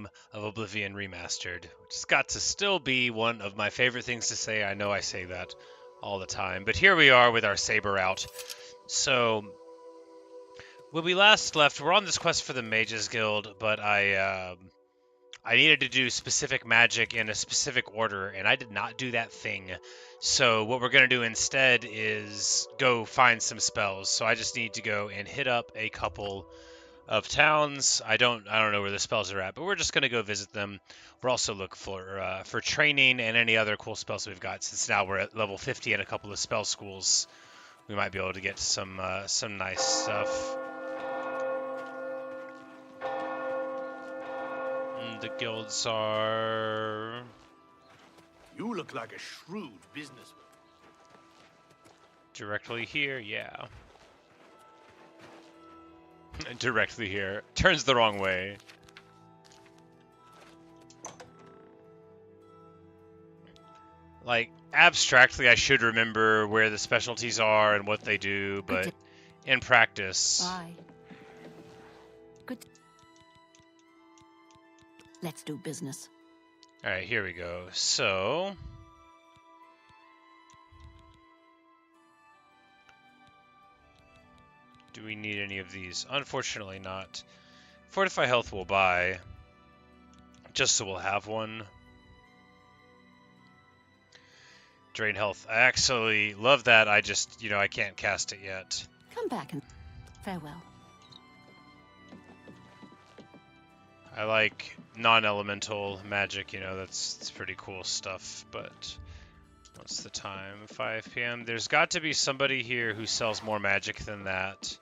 game of Oblivion Remastered, which has got to still be one of my favorite things to say. I know I say that all the time, but here we are with our saber out. So, when we last left, we're on this quest for the Mages Guild, but I needed to do specific magic in a specific order, and I did not do that thing. So what we're going to do instead is go find some spells. So I just need to go and hit up a couple of towns. I don't know where the spells are at, but we're just going to go visit them. We're also looking for training and any other cool spells we've got. Since now we're at level 50 in a couple of spell schools, we might be able to get some nice stuff. The guilds are... You look like a shrewd businessman. Directly here, yeah. Directly here. Turns the wrong way. Like, abstractly, I should remember where the specialties are and what they do, but in practice... Bye. Good. Let's do business. Alright, here we go. So... do we need any of these? Unfortunately not. Fortify health we'll buy, just so we'll have one. Drain health. I actually love that. I just, I can't cast it yet. Come back and farewell. I like non-elemental magic, that's pretty cool stuff, but what's the time? 5 p.m. There's got to be somebody here who sells more magic than that.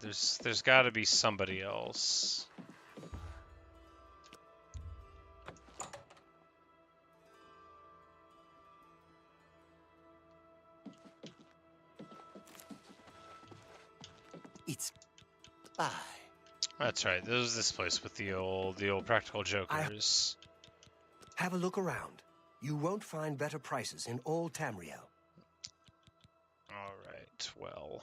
There's got to be somebody else. It's bye. That's right. This place with the old practical jokers. Have a look around. You won't find better prices in all Tamriel. All right. Well,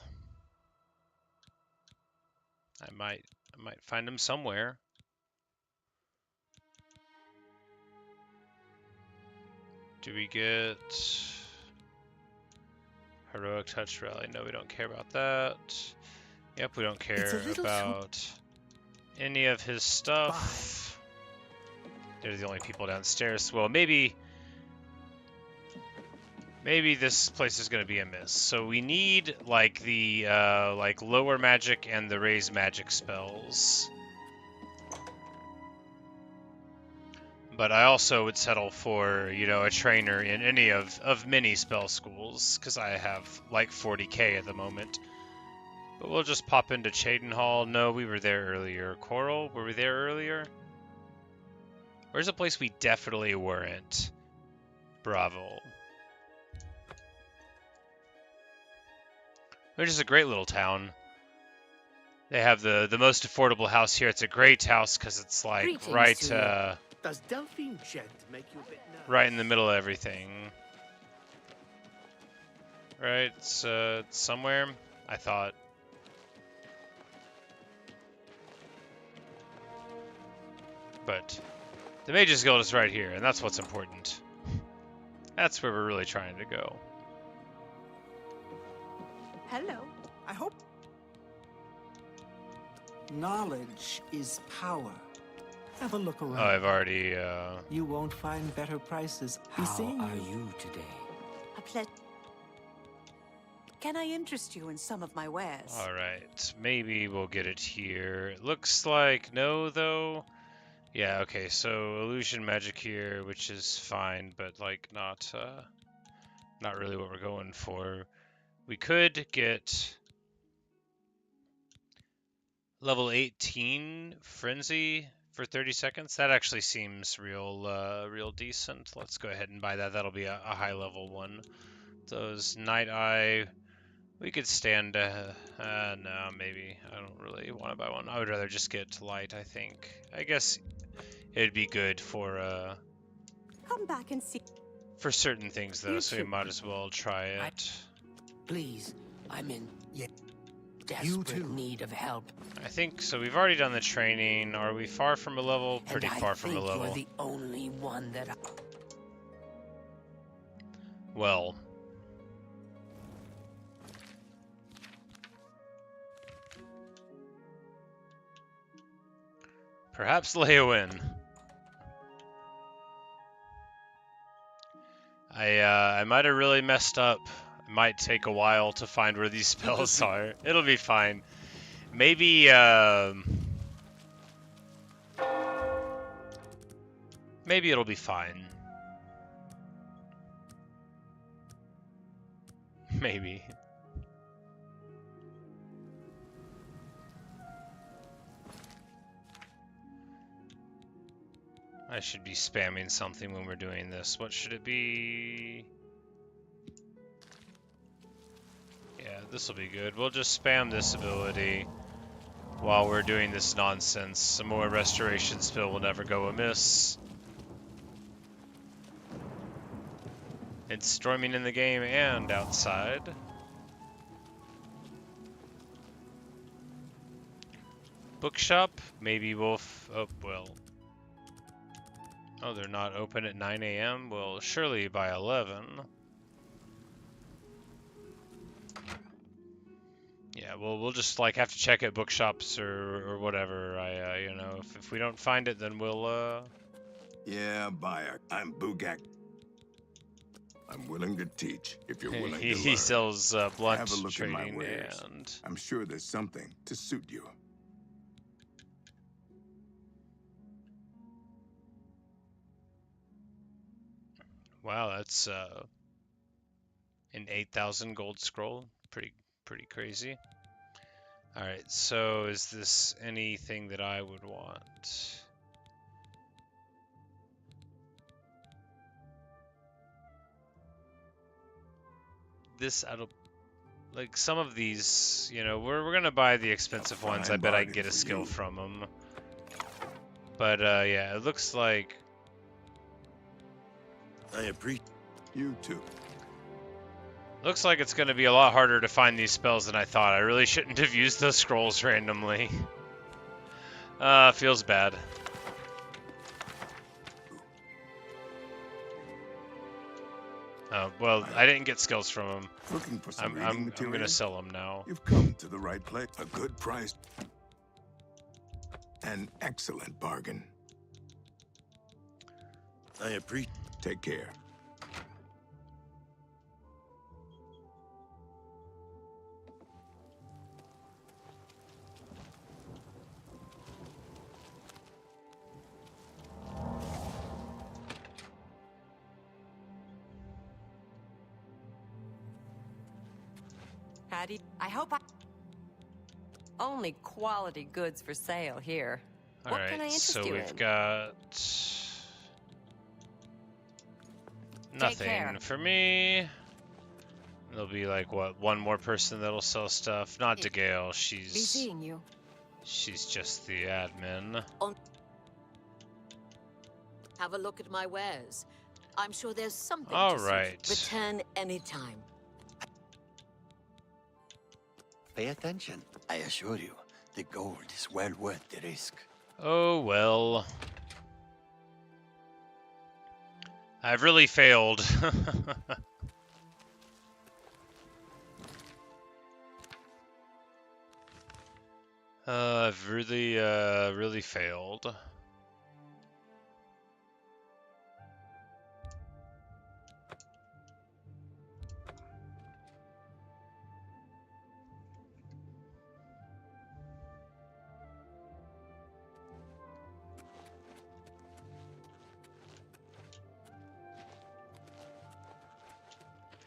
I might find them somewhere. Do we get heroic touch rally? No, we don't care about that. Yep, we don't care about any of his stuff. They're the only people downstairs. Well, maybe this place is going to be a miss. So we need like the lower magic and the raise magic spells. But I also would settle for, a trainer in any of many spell schools, because I have like 40k at the moment. But we'll just pop into Cheydinhal. No, we were there earlier. Coral, were we there earlier? Where's a place we definitely weren't? Bravo. Which is a great little town. They have the most affordable house here. It's a great house because it's like Greetings Does Delphine Jet make you a bit nervous? right in the middle of everything. Right, it's somewhere, I thought. But the Mages Guild is right here, and that's what's important. That's where we're really trying to go. Hello. I hope. Knowledge is power. Have a look around. Oh, I've already, You won't find better prices. How are you today? A pleasure. Can I interest you in some of my wares? Alright, maybe we'll get it here. It looks like no, though. Yeah, okay, so illusion magic here, which is fine, but like not really what we're going for. We could get level 18 frenzy for 30 seconds. That actually seems real decent. Let's go ahead and buy that. That'll be a high level one. Those night eye, we could stand. No, maybe I don't really want to buy one. I would rather just get light. I think. I guess it'd be good for Come back and see. for certain things though, so we might as well try it. Please, I'm in. Yeah. desperate need of help. I think so. We've already done the training. Are we far from a level? Pretty And far from a I think level. you're the only one that Well. Perhaps Leowin. I might have really messed up. It might take a while to find where these spells are. It'll be fine. Maybe maybe it'll be fine. Maybe. I should be spamming something when we're doing this. What should it be? Yeah, this will be good. We'll just spam this ability while we're doing this nonsense. Some more restoration spell will never go amiss. It's storming in the game and outside. Bookshop? Maybe we'll... oh, well... Oh, they're not open at 9 a.m.? Well, surely by 11. Yeah, well, we'll just, like, have to check at bookshops or whatever. You know, if we don't find it, then we'll, Yeah, buyer. I'm Bugak. I'm willing to teach if you're willing to learn. He sells blunt Have a look at my trading, wares. and... I'm sure there's something to suit you. Wow, that's an 8,000 gold scroll. Pretty crazy. Alright, so is this anything that I would want? This, I don't... Like, some of these, you know, we're gonna buy the expensive ones. I bet I can get a skill from them. But, yeah, it looks like... I appreciate you too. Looks like it's gonna be a lot harder to find these spells than I thought. I really shouldn't have used those scrolls randomly. Feels bad. Well, I didn't get skills from them. Looking for some I'm material? gonna sell them now. You've come to the right place. A good price. An excellent bargain. I appreciate. Take care. Patty, I hope I... Only quality goods for sale here. What can I Alright, interest so you we've in? got... nothing care. for me. There'll be like, what, one more person that'll sell stuff. Not DeGale, Be she's seeing you. just the admin. Have a look at my wares. I'm sure there's something to Alright. return anytime. Pay attention. I assure you, the gold is well worth the risk. Oh well. I've really failed. I've really failed.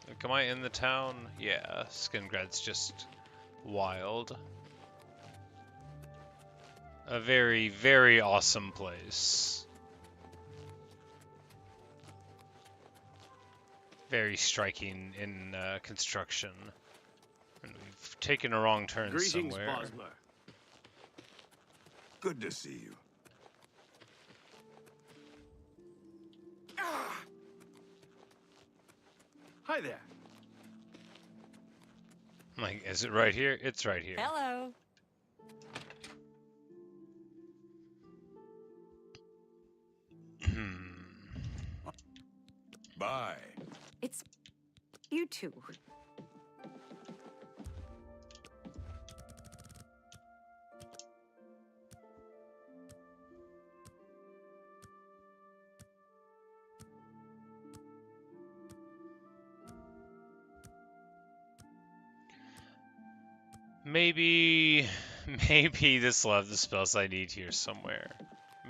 Like, am I in the town? Yeah, Skingrad's just wild. A very, very awesome place. Very striking in construction. And we've taken a wrong turn Greetings, somewhere. Bosmer. Good to see you. Hi there. I'm like, is it right here? It's right here. Hello. Bye. It's you two. Maybe this will have the spells I need here somewhere.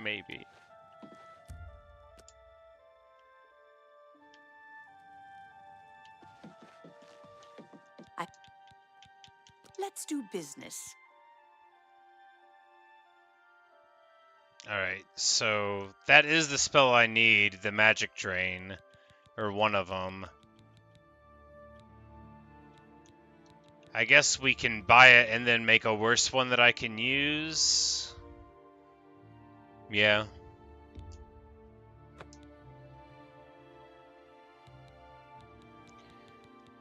Maybe. Let's do business. Alright, so that is the spell I need, the magic drain, or one of them. I guess we can buy it and then make a worse one that I can use. Yeah.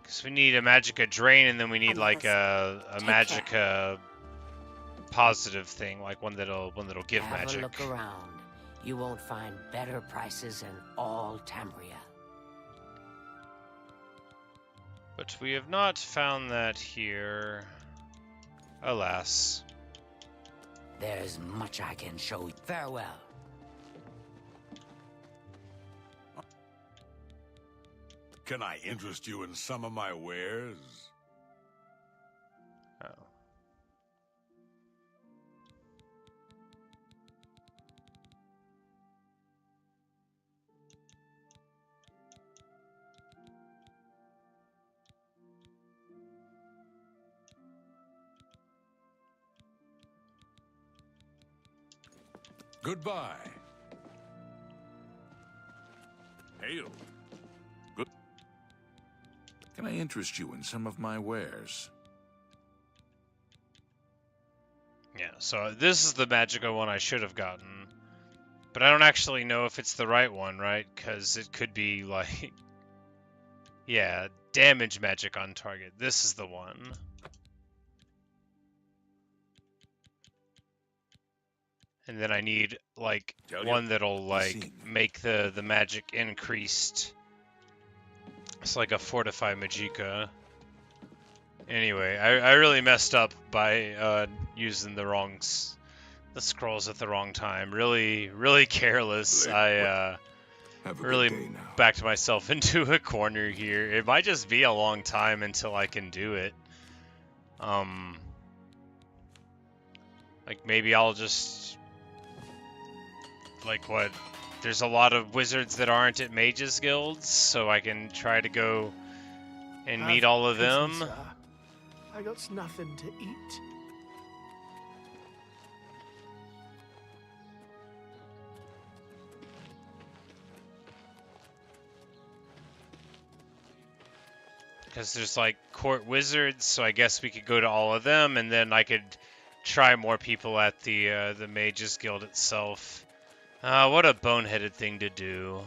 Because we need a magicka drain and then we need like a magicka positive thing, like one that'll give Have magic. a look around. You won't find better prices in all Tambria. But we have not found that here. Alas. There's much I can show you. Farewell. Can I interest you in some of my wares? Oh. Goodbye. Hail. Good. Can I interest you in some of my wares? Yeah, so this is the magicka one I should have gotten. But I don't actually know if it's the right one, right? Because it could be like... Yeah, damage magic on target. This is the one. And then I need, like, one that'll, like, make the magic increased. It's like a fortify magicka. Anyway, I really messed up by using the scrolls at the wrong time. Really careless. I really backed myself into a corner here. It might just be a long time until I can do it. Like maybe I'll just like what? There's a lot of wizards that aren't at mages guilds, so I can try to go and meet all of them. Sir. I got nothing to eat. Because there's like court wizards, so I guess we could go to all of them, and then I could try more people at the Mages Guild itself. What a boneheaded thing to do.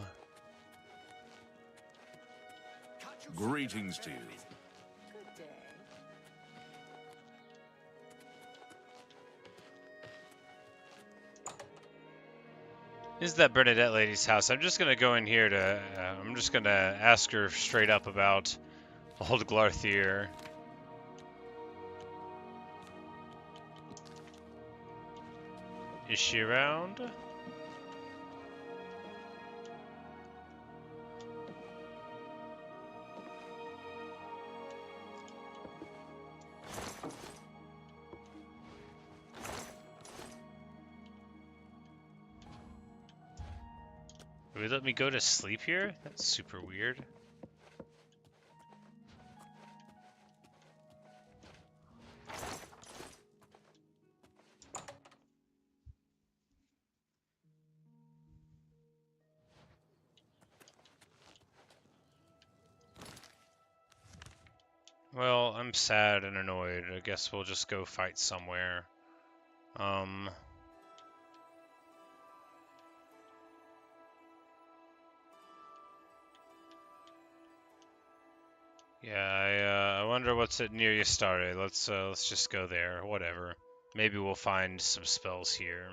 Greetings to you. Good day. This is that Bernadette lady's house. I'm just gonna go in here to. I'm just gonna ask her straight up about old Glarthier. Is she around? Would it let me go to sleep here? That's super weird. Well, I'm sad and annoyed. I guess we'll just go fight somewhere. Yeah, I wonder what's at near Yastare. Let's just go there. Whatever. Maybe we'll find some spells here.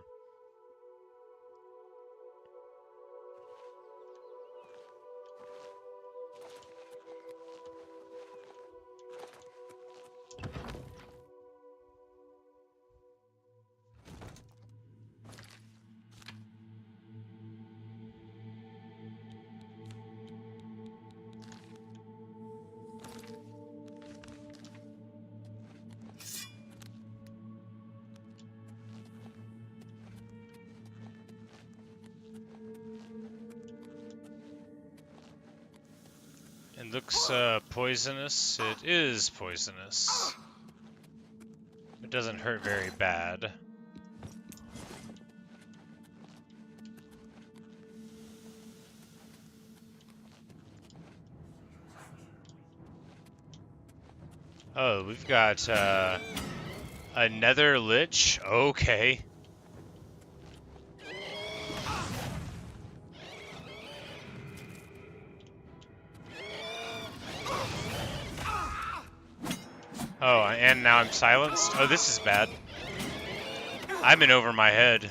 It looks poisonous. It is poisonous. It doesn't hurt very bad. Oh, we've got a nether lich. Okay. Oh, and now I'm silenced? Oh, this is bad. I'm in over my head.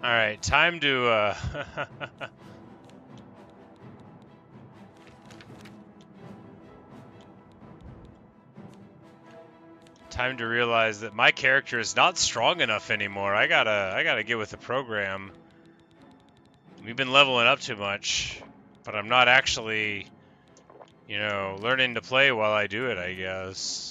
Alright, time to, time to realize that my character is not strong enough anymore. I gotta get with the program. We've been leveling up too much, but I'm not actually, you know, learning to play while I do it, I guess.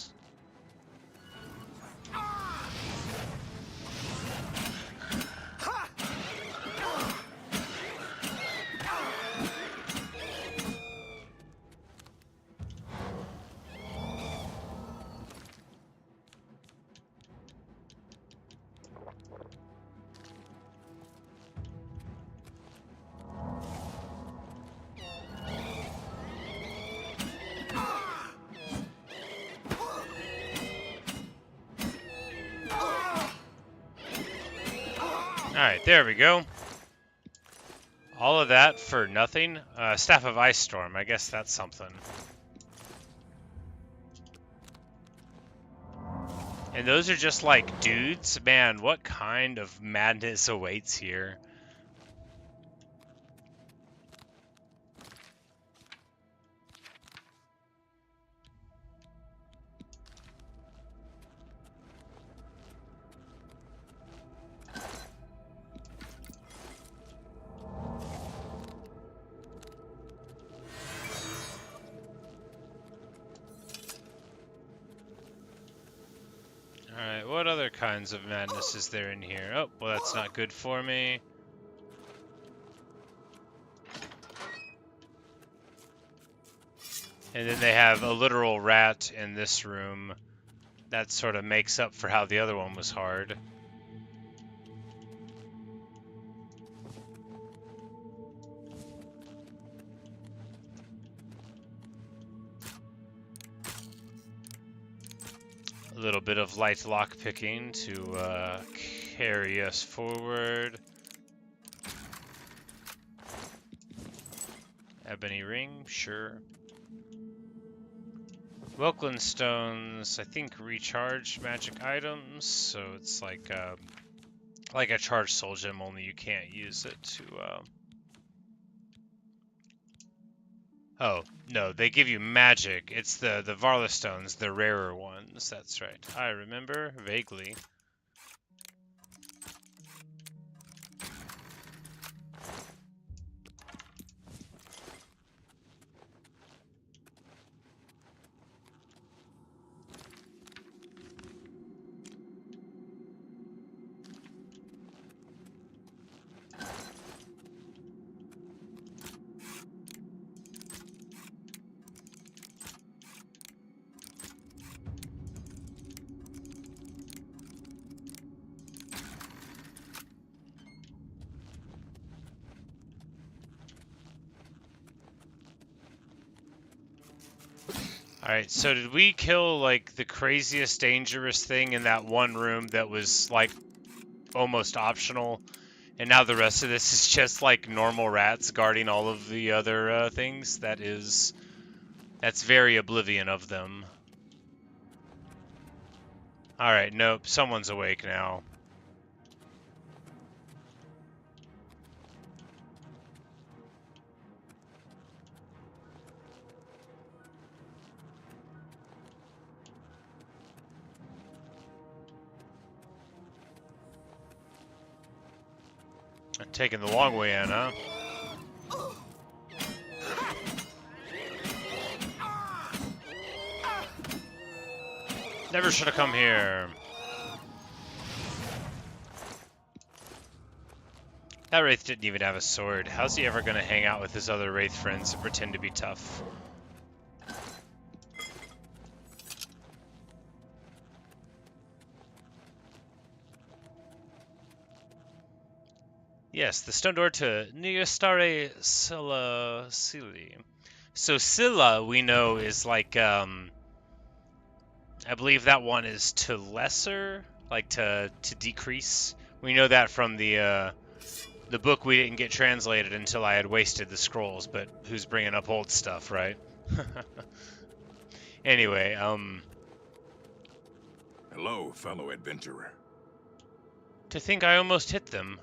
Alright, there we go. All of that for nothing? Staff of Ice Storm, I guess that's something. And those are just like dudes? Man, what kind of madness awaits here? Alright, what other kinds of madness is there in here? Oh, well that's not good for me. And then they have a literal rat in this room. That sort of makes up for how the other one was hard. A little bit of light lock picking to carry us forward. Ebony ring, sure. Welkland stones, I think, recharge magic items, so it's like a charged soul gem, only you can't use it to. Oh, no, they give you magic. It's the Varla stones, the rarer ones. That's right. I remember vaguely. Alright, so did we kill, like, the craziest dangerous thing in that one room that was, like, almost optional? And now the rest of this is just like normal rats guarding all of the other things. That's very Oblivion of them. Alright, nope, someone's awake now. Taking the long way in, huh? Never should have come here. That Wraith didn't even have a sword. How's he ever going to hang out with his other Wraith friends and pretend to be tough? Yes, the stone door to Neostare Scylla Sili. So Scylla, we know, is like, I believe that one is to lesser, like to decrease. We know that from the book we didn't get translated until I had wasted the scrolls, but who's bringing up old stuff, right? Anyway, Hello, fellow adventurer. to think I almost hit them.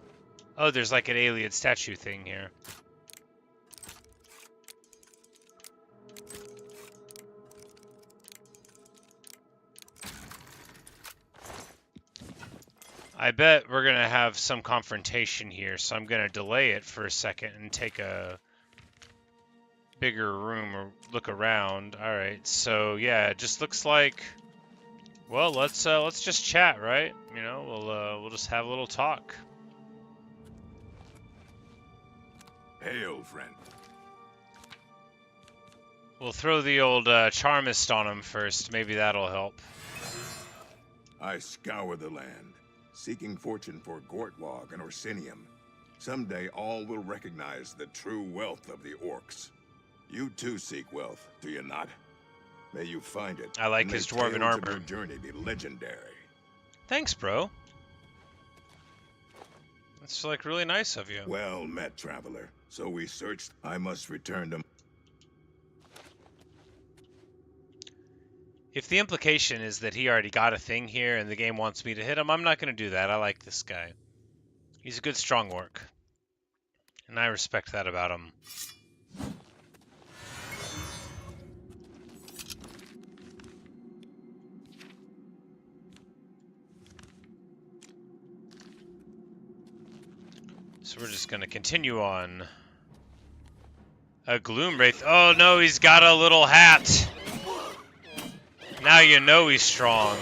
Oh, there's like an alien statue thing here. I bet we're gonna have some confrontation here, so I'm gonna delay it for a second and take a bigger room or look around. All right, so yeah, it just looks like. Well, let's just chat, right? You know, we'll just have a little talk. Hail, friend. We'll throw the old Charmist on him first. Maybe that'll help. I scour the land, seeking fortune for Gortwog and Orsinium. Someday all will recognize the true wealth of the orcs. You too seek wealth, do you not? May you find it. I like and his may dwarven tales of armor. your journey be legendary. Thanks, bro. That's like really nice of you. Well met, traveler. So we searched. I must return to. If the implication is that he already got a thing here and the game wants me to hit him, I'm not going to do that. I like this guy. He's a good strong orc. And I respect that about him. So we're just going to continue on. A Gloom Wraith. Oh no, he's got a little hat. Now you know he's strong.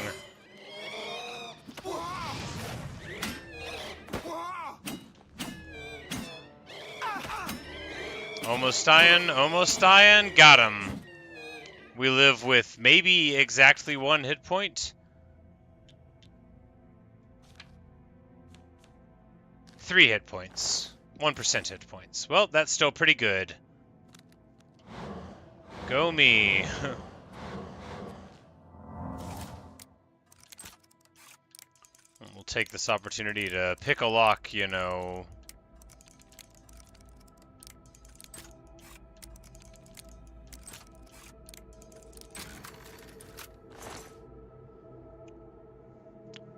Almost dying, almost dying. Got him. We live with maybe exactly 1 hit point. 3 hit points. 1% hit points. Well, that's still pretty good. Go me. We'll take this opportunity to pick a lock, you know.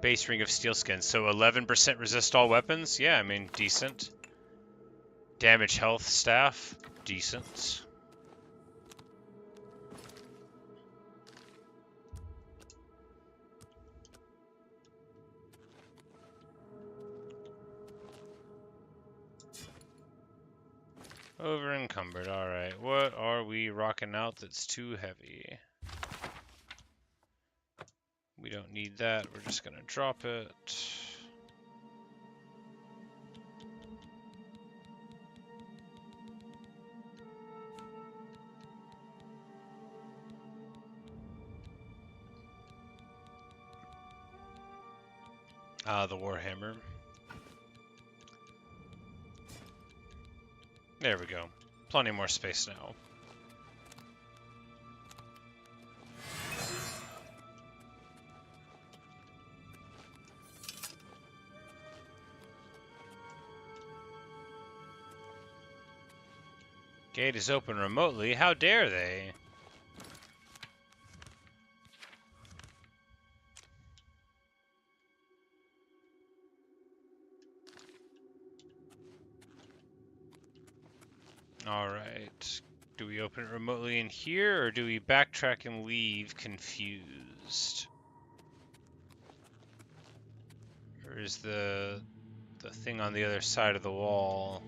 Base ring of steelskin, so 11% resist all weapons? Yeah, I mean, decent. Damage health staff? Decent. Over encumbered, alright. What are we rocking out that's too heavy? We don't need that, we're just gonna drop it. The Warhammer. There we go. Plenty more space now. Gate is open remotely. How dare they? Alright. Do we open it remotely in here, or do we backtrack and leave confused? Or is the thing on the other side of the wall?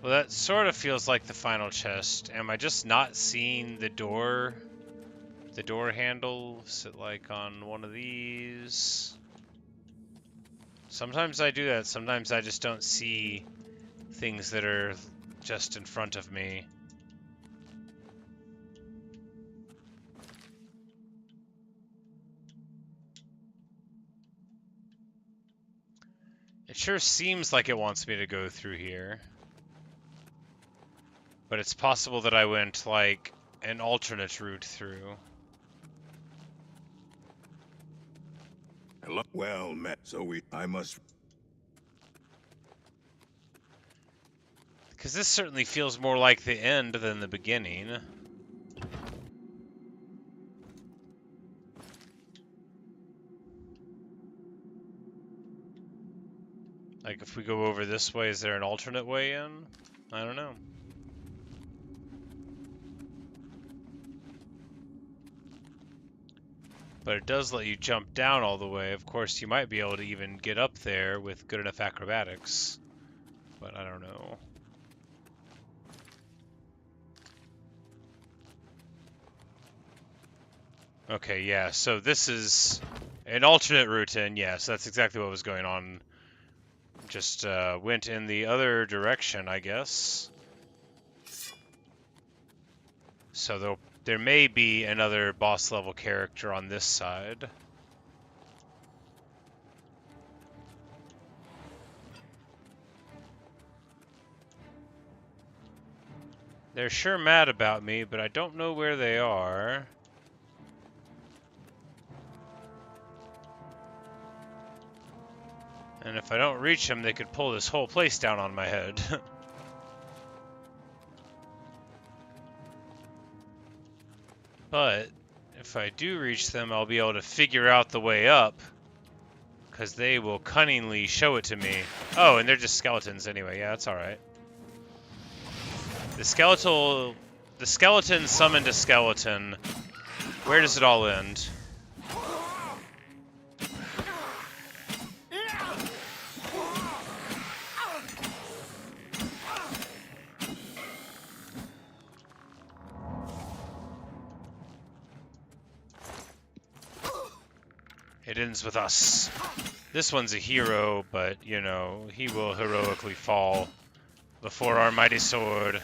Well, that sort of feels like the final chest. Am I just not seeing the door? The door handle? Is it like on one of these? Sometimes I do that. Sometimes I just don't see things that are just in front of me. It sure seems like it wants me to go through here. But it's possible that I went, like, an alternate route through. Hello? Well met. So I must... Because this certainly feels more like the end than the beginning. Like, if we go over this way, is there an alternate way in? I don't know. But it does let you jump down all the way. Of course, you might be able to even get up there with good enough acrobatics. But I don't know. Okay, yeah, so this is an alternate route in. Yes, that's exactly what was going on. Just went in the other direction, I guess. So there may be another boss level character on this side. They're sure mad about me, but I don't know where they are. And if I don't reach them, they could pull this whole place down on my head. But if I do reach them, I'll be able to figure out the way up, because they will cunningly show it to me. Oh, and they're just skeletons anyway. Yeah, that's alright. The skeleton summoned a skeleton. Where does it all end? It ends with us. This one's a hero, but, you know, he will heroically fall before our mighty sword.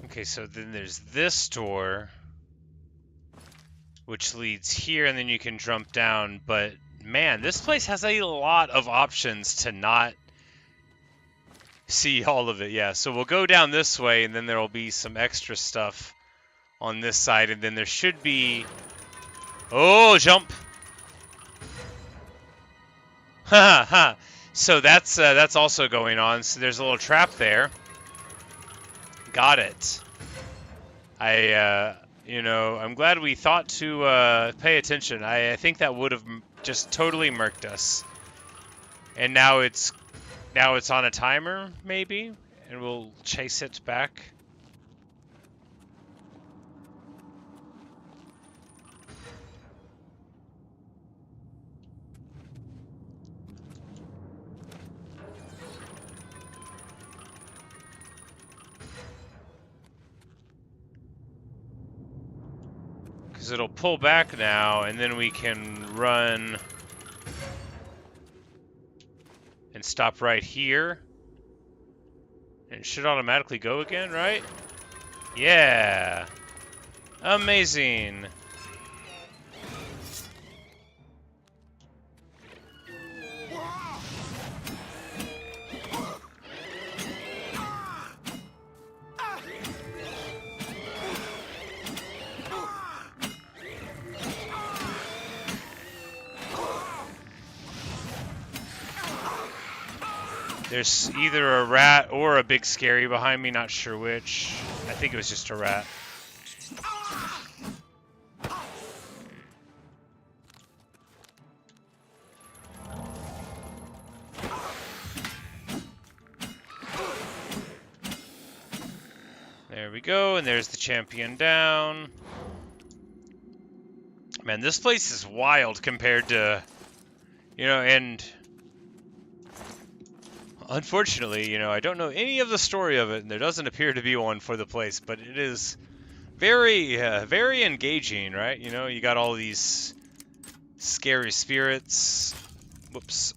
Okay, so then there's this door, which leads here, and then you can jump down, but man, this place has a lot of options to not see all of it. Yeah, so we'll go down this way, and then there will be some extra stuff on this side, and then there should be... Oh, jump! Ha ha! So that's also going on, so there's a little trap there. Got it. You know, I'm glad we thought to pay attention. I think that would have just totally murked us. And now it's on a timer, maybe, and we'll chase it back. It'll pull back now, and then we can run stop right here. And it should automatically go again, right? Yeah. Amazing. There's either a rat or a big scary behind me, not sure which. I think it was just a rat. There we go, and there's the champion down. Man, this place is wild compared to, and unfortunately, I don't know any of the story of it, and there doesn't appear to be one for the place, but it is very, very engaging, right? You got all these scary spirits. Whoops.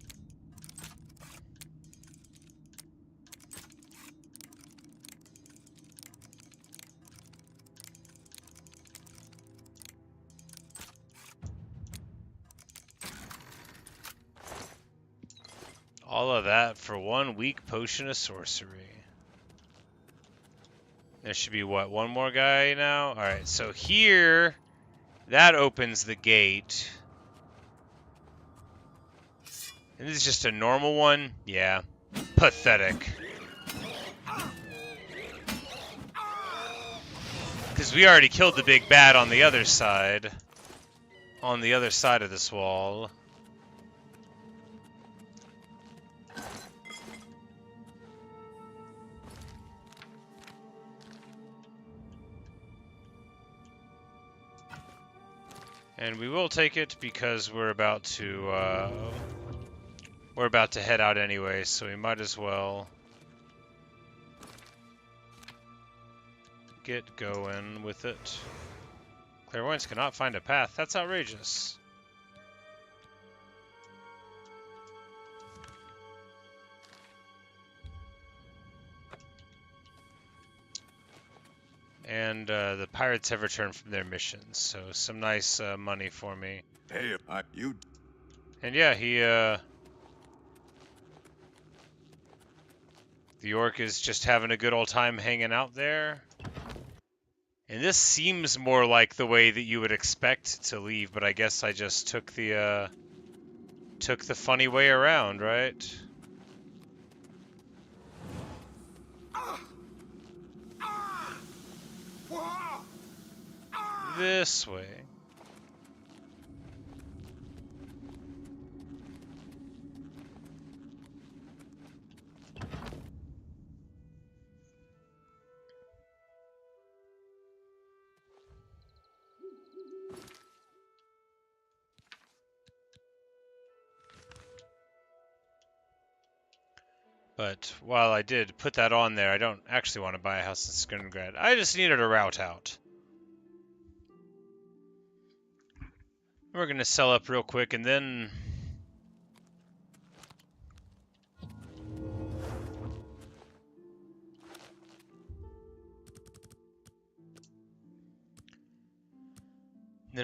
All of that for one weak potion of sorcery. There should be, what, one more guy now? Alright, so here, that opens the gate. And this is just a normal one? Yeah. Pathetic. Because we already killed the big bad on the other side. On the other side of this wall. And we will take it because we're about to head out anyway, so we might as well get going with it. Clairvoyants cannot find a path. That's outrageous. And the pirates have returned from their missions, so some nice money for me. Hey, you. And yeah, the orc is just having a good old time hanging out there. And this seems more like the way that you would expect to leave, but I guess I just took the funny way around, right? This way. But while I did put that on there, I don't actually want to buy a house in Skirngrad. I just needed a route out. We're going to sell up real quick, and then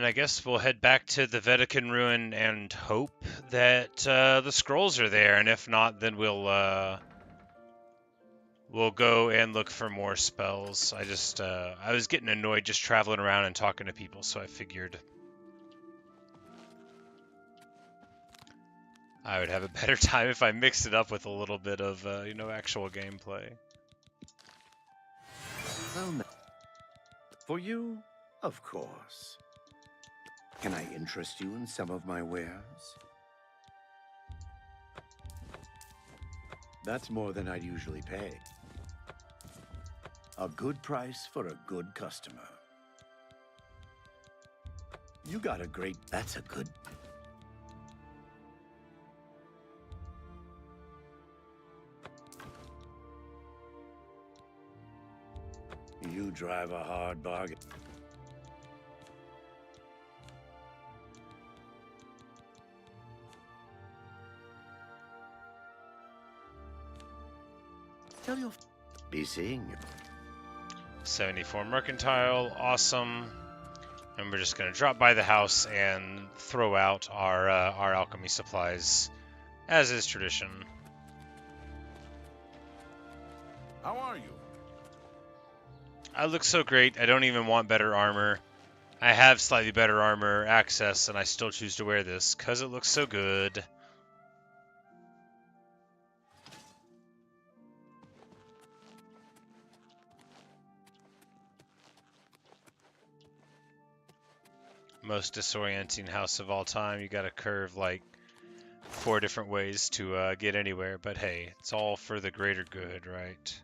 I guess we'll head back to the Vatican Ruin and hope that the scrolls are there, and if not, then we'll go and look for more spells. I was getting annoyed just traveling around and talking to people, so I figured I would have a better time if I mixed it up with a little bit of, actual gameplay. Well, for you, of course. Can I interest you in some of my wares? That's more than I'd usually pay. A good price for a good customer. You got a great... That's a good... You drive a hard bargain. Tell your... Be seeing you. 74 mercantile, awesome. And we're just gonna drop by the house and throw out our alchemy supplies, as is tradition. How are you? I look so great. I don't even want better armor. I have slightly better armor access, and I still choose to wear this because it looks so good. Most disorienting house of all time. You gotta curve like 4 different ways to get anywhere, but hey, it's all for the greater good, right?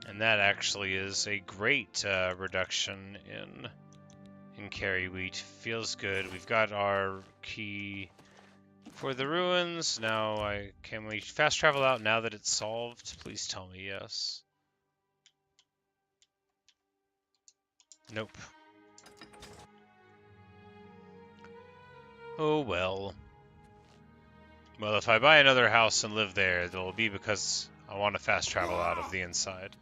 And that actually is a great reduction in carry wheat. Feels good. We've got our key for the ruins. Now can we fast travel out now that it's solved? Please tell me yes. Nope. Oh well. Well, if I buy another house and live there, it'll be because I want to fast travel out of the inside.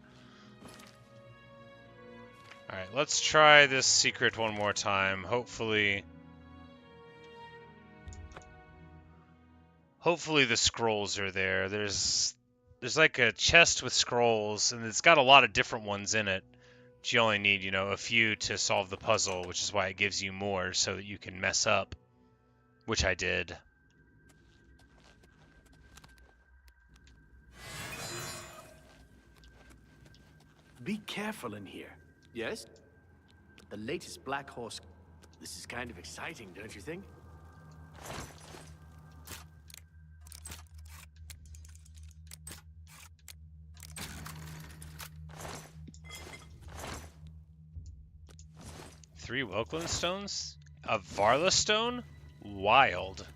Alright, let's try this secret one more time. Hopefully the scrolls are there. There's like a chest with scrolls, and it's got a lot of different ones in it. But you only need, a few to solve the puzzle, which is why it gives you more so that you can mess up, which I did. Be careful in here. Yes? The latest Black Horse... This is kind of exciting, don't you think? Three Welkland stones? A Varla stone? Wild.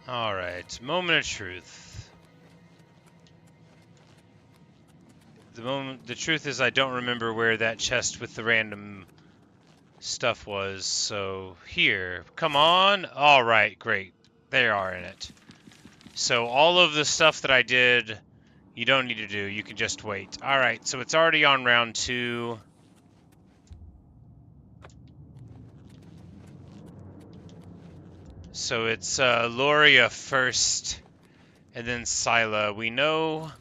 Alright, moment of truth. The truth is I don't remember where that chest with the random stuff was, so here. Come on! Alright, great. They are in it. So all of the stuff that I did, you don't need to do. You can just wait. Alright, so it's already on round 2. So it's Loria first, and then Scylla. We know,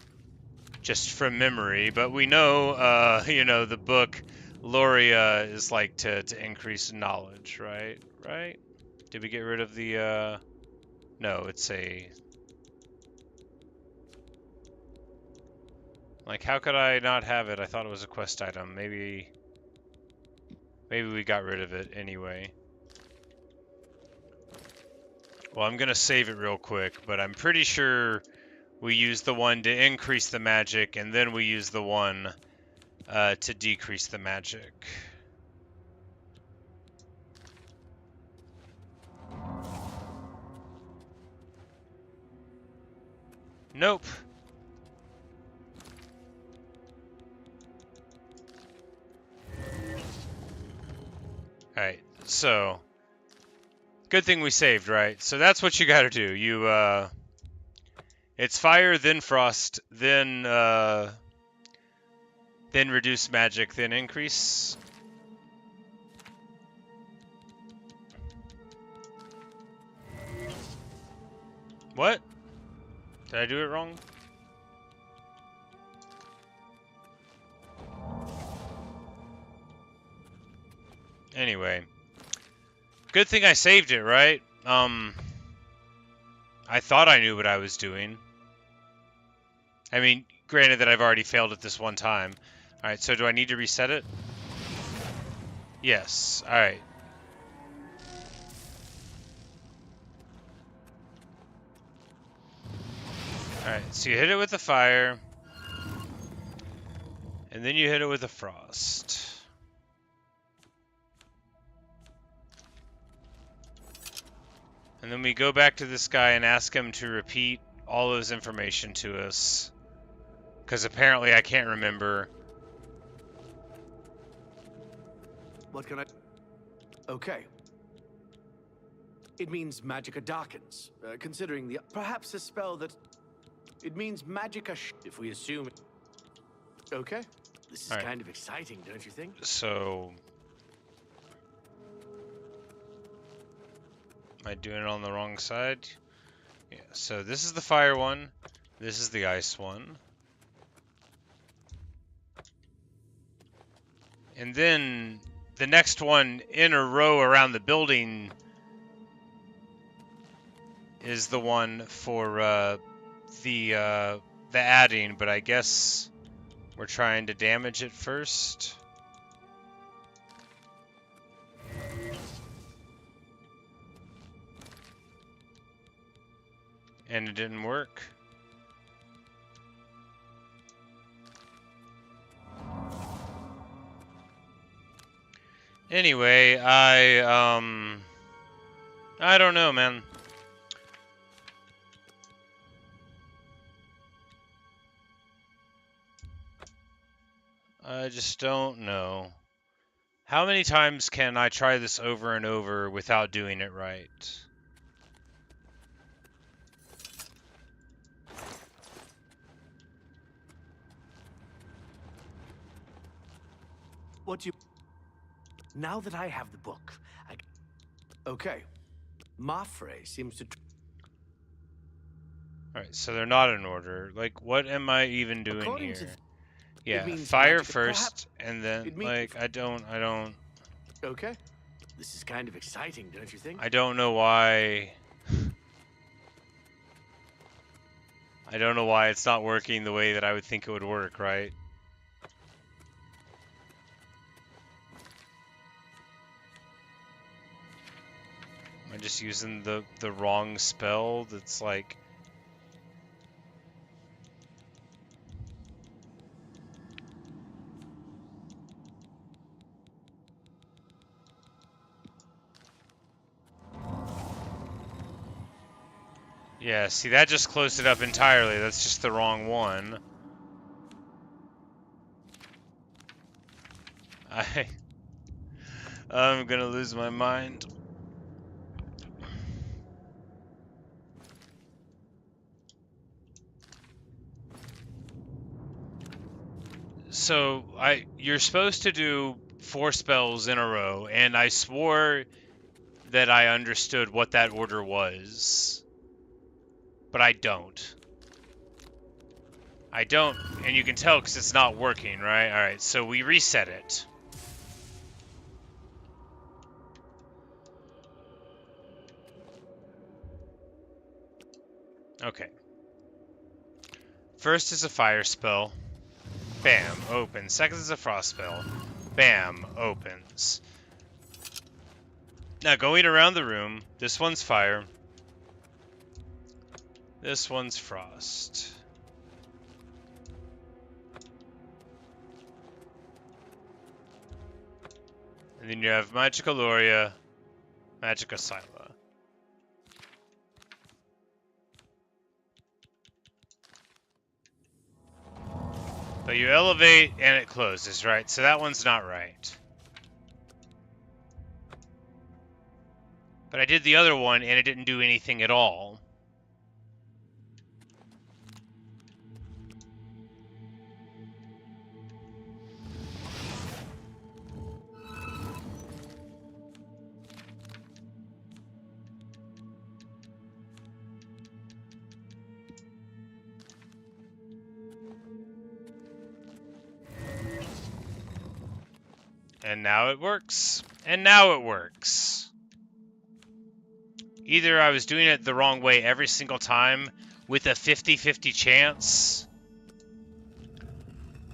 just from memory, but we know, the book, Loria is like to increase knowledge, right? Right? Did we get rid of the, no, it's a... Like, how could I not have it? I thought it was a quest item. Maybe we got rid of it anyway. Well, I'm going to save it real quick, but I'm pretty sure we use the one to increase the magic, and then we use the one to decrease the magic. Nope. Alright, so... Good thing we saved, right? So that's what you gotta do. You, it's fire, then frost, then reduce magic, then increase. What? Did I do it wrong? Anyway. Good thing I saved it, right? I thought I knew what I was doing. I mean, granted that I've already failed it this one time. Alright, so do I need to reset it? Yes. Alright. So you hit it with the fire, and then you hit it with the frost. And then we go back to this guy and ask him to repeat all his information to us. Because apparently I can't remember. What can I... Okay. It means magicka darkens, considering the... Perhaps a spell that... It means magicka if we assume... Okay. This is kind of exciting, don't you think? So... Am I doing it on the wrong side? Yeah, so this is the fire one. This is the ice one. And then the next one in a row around the building is the one for the adding, but I guess we're trying to damage it first. And it didn't work. Anyway, I don't know, man. I just don't know. How many times can I try this over and over without doing it right? What do you... Now that I have the book, Okay. Mafre seems to... Alright, so they're not in order. Like, what am I even doing According here? to Yeah, means fire magic, first, and then, like, I don't... Okay. This is kind of exciting, don't you think? I don't know why... I don't know why it's not working the way that I would think it would work, right? Am I just using the wrong spell that's like... Yeah, see, that just closed it up entirely. That's just the wrong one. I'm gonna lose my mind. So, you're supposed to do 4 spells in a row, and I swore that I understood what that order was. But I don't. I don't, and you can tell because it's not working, right? Alright, so we reset it. Okay. First is a fire spell. Bam, opens. Second is a frost spell. Bam, opens. Now going around the room, this one's fire. This one's frost. And then you have Magicka Luria, Magicka Scylla. But you elevate and it closes, right? So that one's not right. But I did the other one and it didn't do anything at all. And now it works. And now it works. Either I was doing it the wrong way every single time with a 50-50 chance.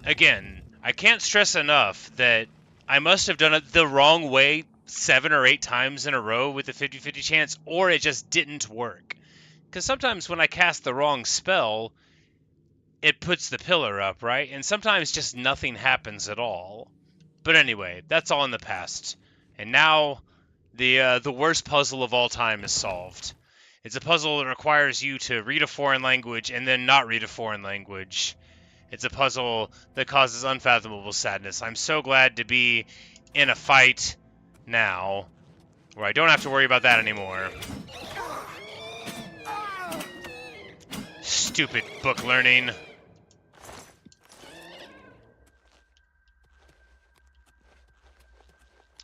Again, I can't stress enough that I must have done it the wrong way 7 or 8 times in a row with a 50-50 chance, or it just didn't work. Because sometimes when I cast the wrong spell, it puts the pillar up, right? And sometimes just nothing happens at all. But anyway, that's all in the past. And now the worst puzzle of all time is solved. It's a puzzle that requires you to read a foreign language and then not read a foreign language. It's a puzzle that causes unfathomable sadness. I'm so glad to be in a fight now where I don't have to worry about that anymore. Stupid book learning.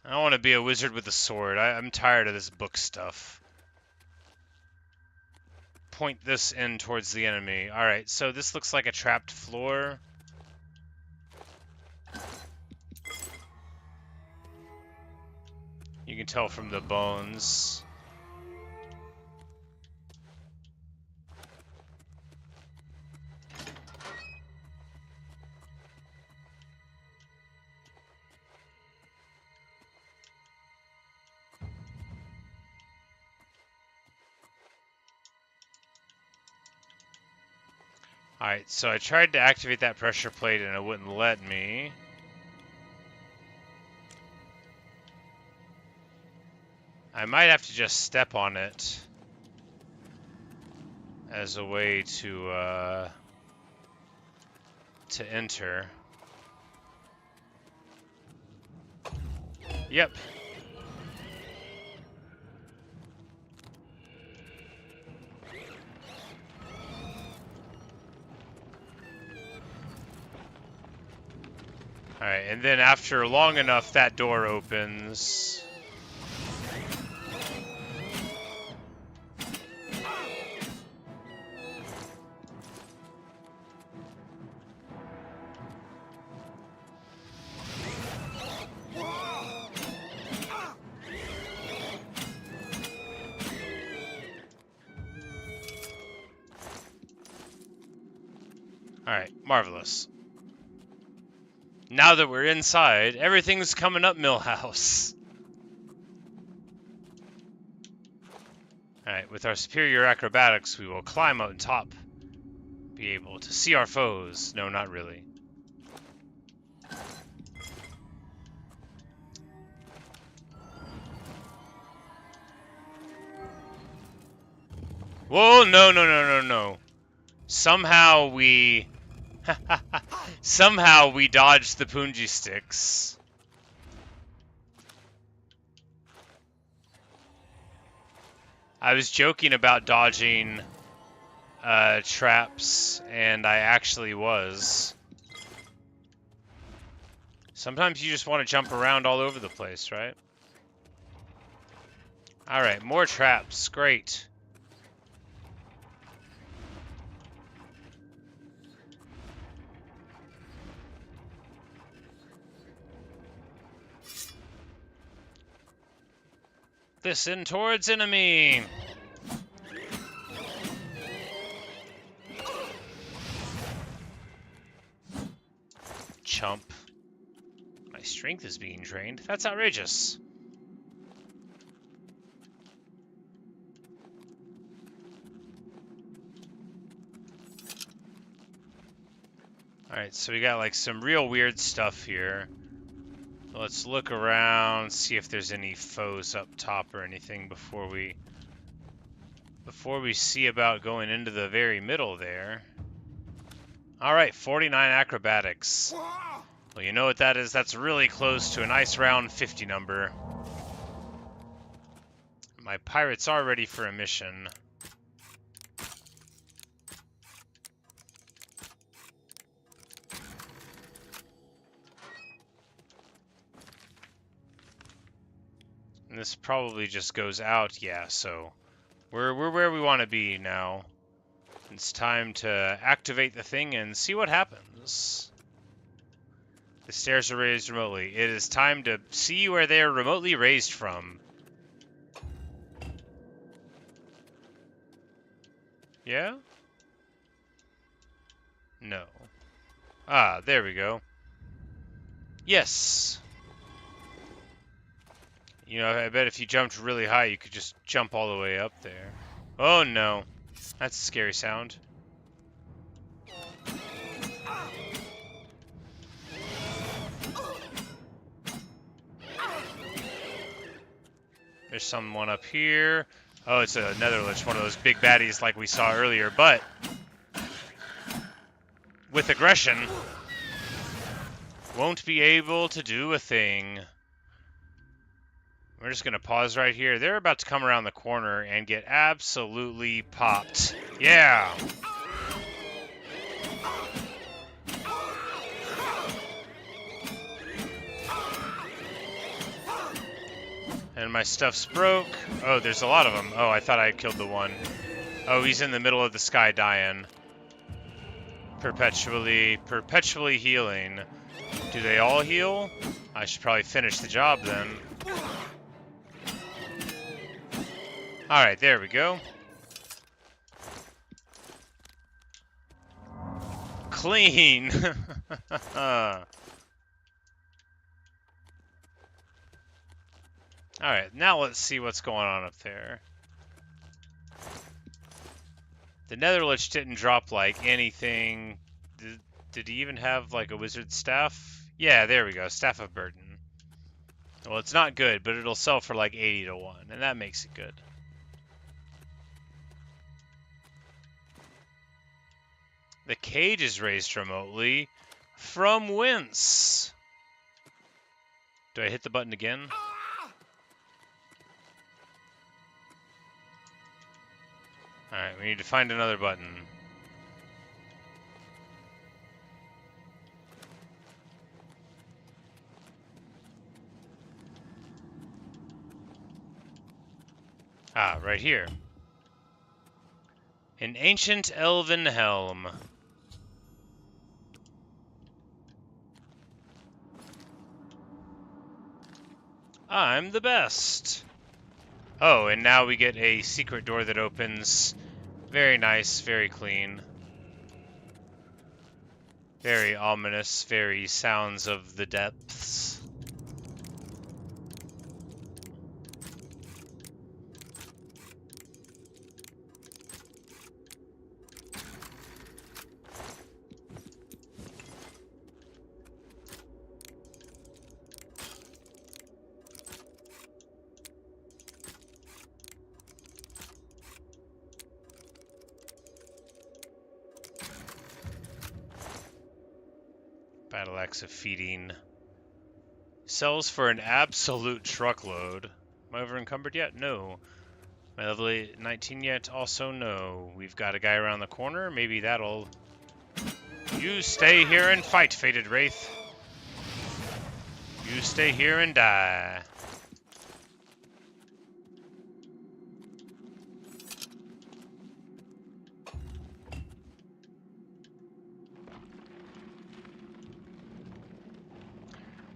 I don't want to be a wizard with a sword. I'm tired of this book stuff. Point this in towards the enemy. Alright, so this looks like a trapped floor. You can tell from the bones. Alright, so I tried to activate that pressure plate and it wouldn't let me. I might have to just step on it as a way to enter. Yep. Alright, and then after long enough, that door opens. Alright, marvelous. Now that we're inside, everything's coming up Millhouse. Alright, with our superior acrobatics, we will climb up top. Be able to see our foes. No, not really. Whoa, no, no, no, no, no. Somehow we... Somehow we dodged the punji sticks. I was joking about dodging traps, and I actually was. Sometimes you just want to jump around all over the place, right? Alright, more traps. Great. Listen towards enemy. Chump. My strength is being drained. That's outrageous. Alright, so we got like some real weird stuff here. Let's look around, see if there's any foes up top or anything before we see about going into the very middle there. Alright, 49 acrobatics. Well, you know what that is? That's really close to a nice round 50 number. My pirates are ready for a mission. And this probably just goes out, yeah, so we're where we want to be now. It's time to activate the thing and see what happens. The stairs are raised remotely. It is time to see where they are remotely raised from. Yeah? No. Ah, there we go. Yes! You know, I bet if you jumped really high, you could just jump all the way up there. Oh no. That's a scary sound. There's someone up here. Oh, it's a Netherlich, one of those big baddies like we saw earlier, but with aggression, won't be able to do a thing. We're just going to pause right here. They're about to come around the corner and get absolutely popped. Yeah! And my stuff's broke. Oh, there's a lot of them. Oh, I thought I had killed the one. Oh, he's in the middle of the sky dying. Perpetually healing. Do they all heal? I should probably finish the job then. Alright, there we go. Clean! Alright, now let's see what's going on up there. The Netherlich didn't drop like anything. Did he even have like a wizard staff? Yeah, there we go. Staff of Burden. Well, it's not good, but it'll sell for like 80 to 1, and that makes it good. The cage is raised remotely. From whence? Do I hit the button again? Alright, we need to find another button. Ah, right here. An ancient elven helm. I'm the best. Oh, and now we get a secret door that opens. Very nice, very clean. Very ominous, very sounds of the depths. Battle axe of feeding. Sells for an absolute truckload. Am I over encumbered yet? No. Am I level 19 yet? Also no. We've got a guy around the corner. Maybe that'll... You stay here and fight, fated wraith. You stay here and die.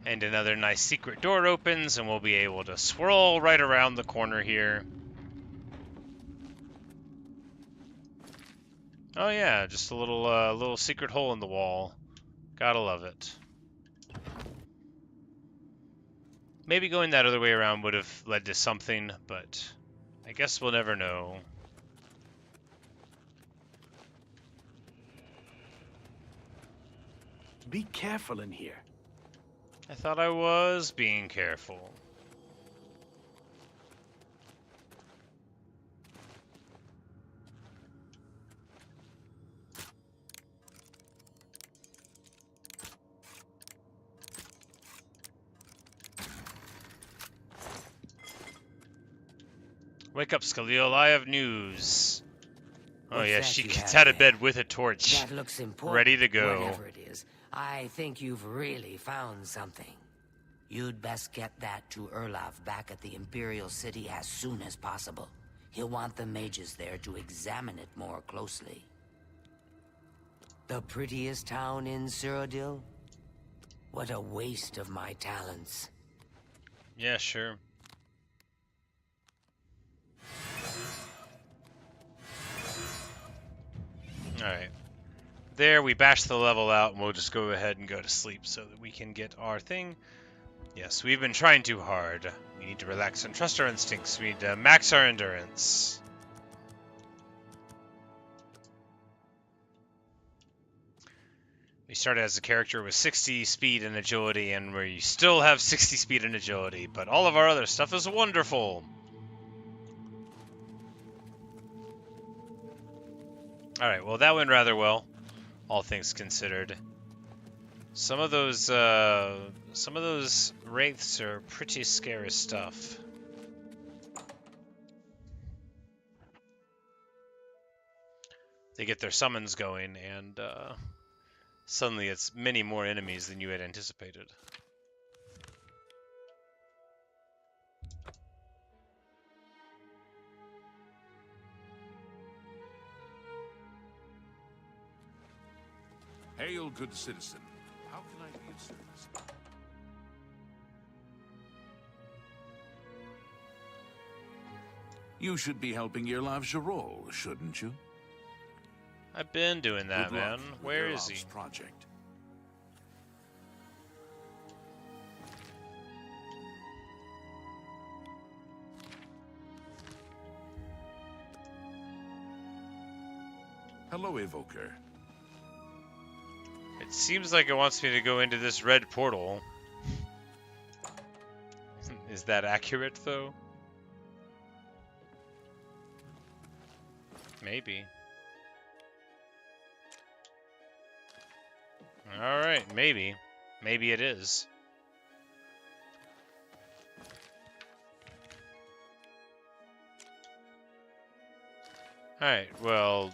And another nice secret door opens, and we'll be able to swirl right around the corner here. Oh yeah, just a little secret hole in the wall. Gotta love it. Maybe going that other way around would have led to something, but I guess we'll never know. Be careful in here. I thought I was being careful. Wake up, Scaleel, I have news. Oh What's yeah, that she you gets have out of there? bed with a torch. That looks important. Ready to go. Whatever it is, I think you've really found something. You'd best get that to Erlaf back at the Imperial City as soon as possible. He'll want the mages there to examine it more closely. The prettiest town in Cyrodiil? What a waste of my talents. Yeah, sure. Alright. There, we bash the level out, and we'll just go ahead and go to sleep so that we can get our thing. Yes, we've been trying too hard. We need to relax and trust our instincts. We need to max our endurance. We started as a character with 60 speed and agility, and we still have 60 speed and agility, but all of our other stuff is wonderful. Alright, well that went rather well, all things considered. Some of those wraiths are pretty scary stuff. They get their summons going, and suddenly it's many more enemies than you had anticipated. Hail, good citizen. How can I be of service? You should be helping Irlav Jarol, shouldn't you? I've been doing that, Good luck man. with Where is he? Irlav's project. Hello, Evoker. It seems like it wants me to go into this red portal. Is that accurate, though? Maybe. Alright, maybe. Maybe it is. Alright, well...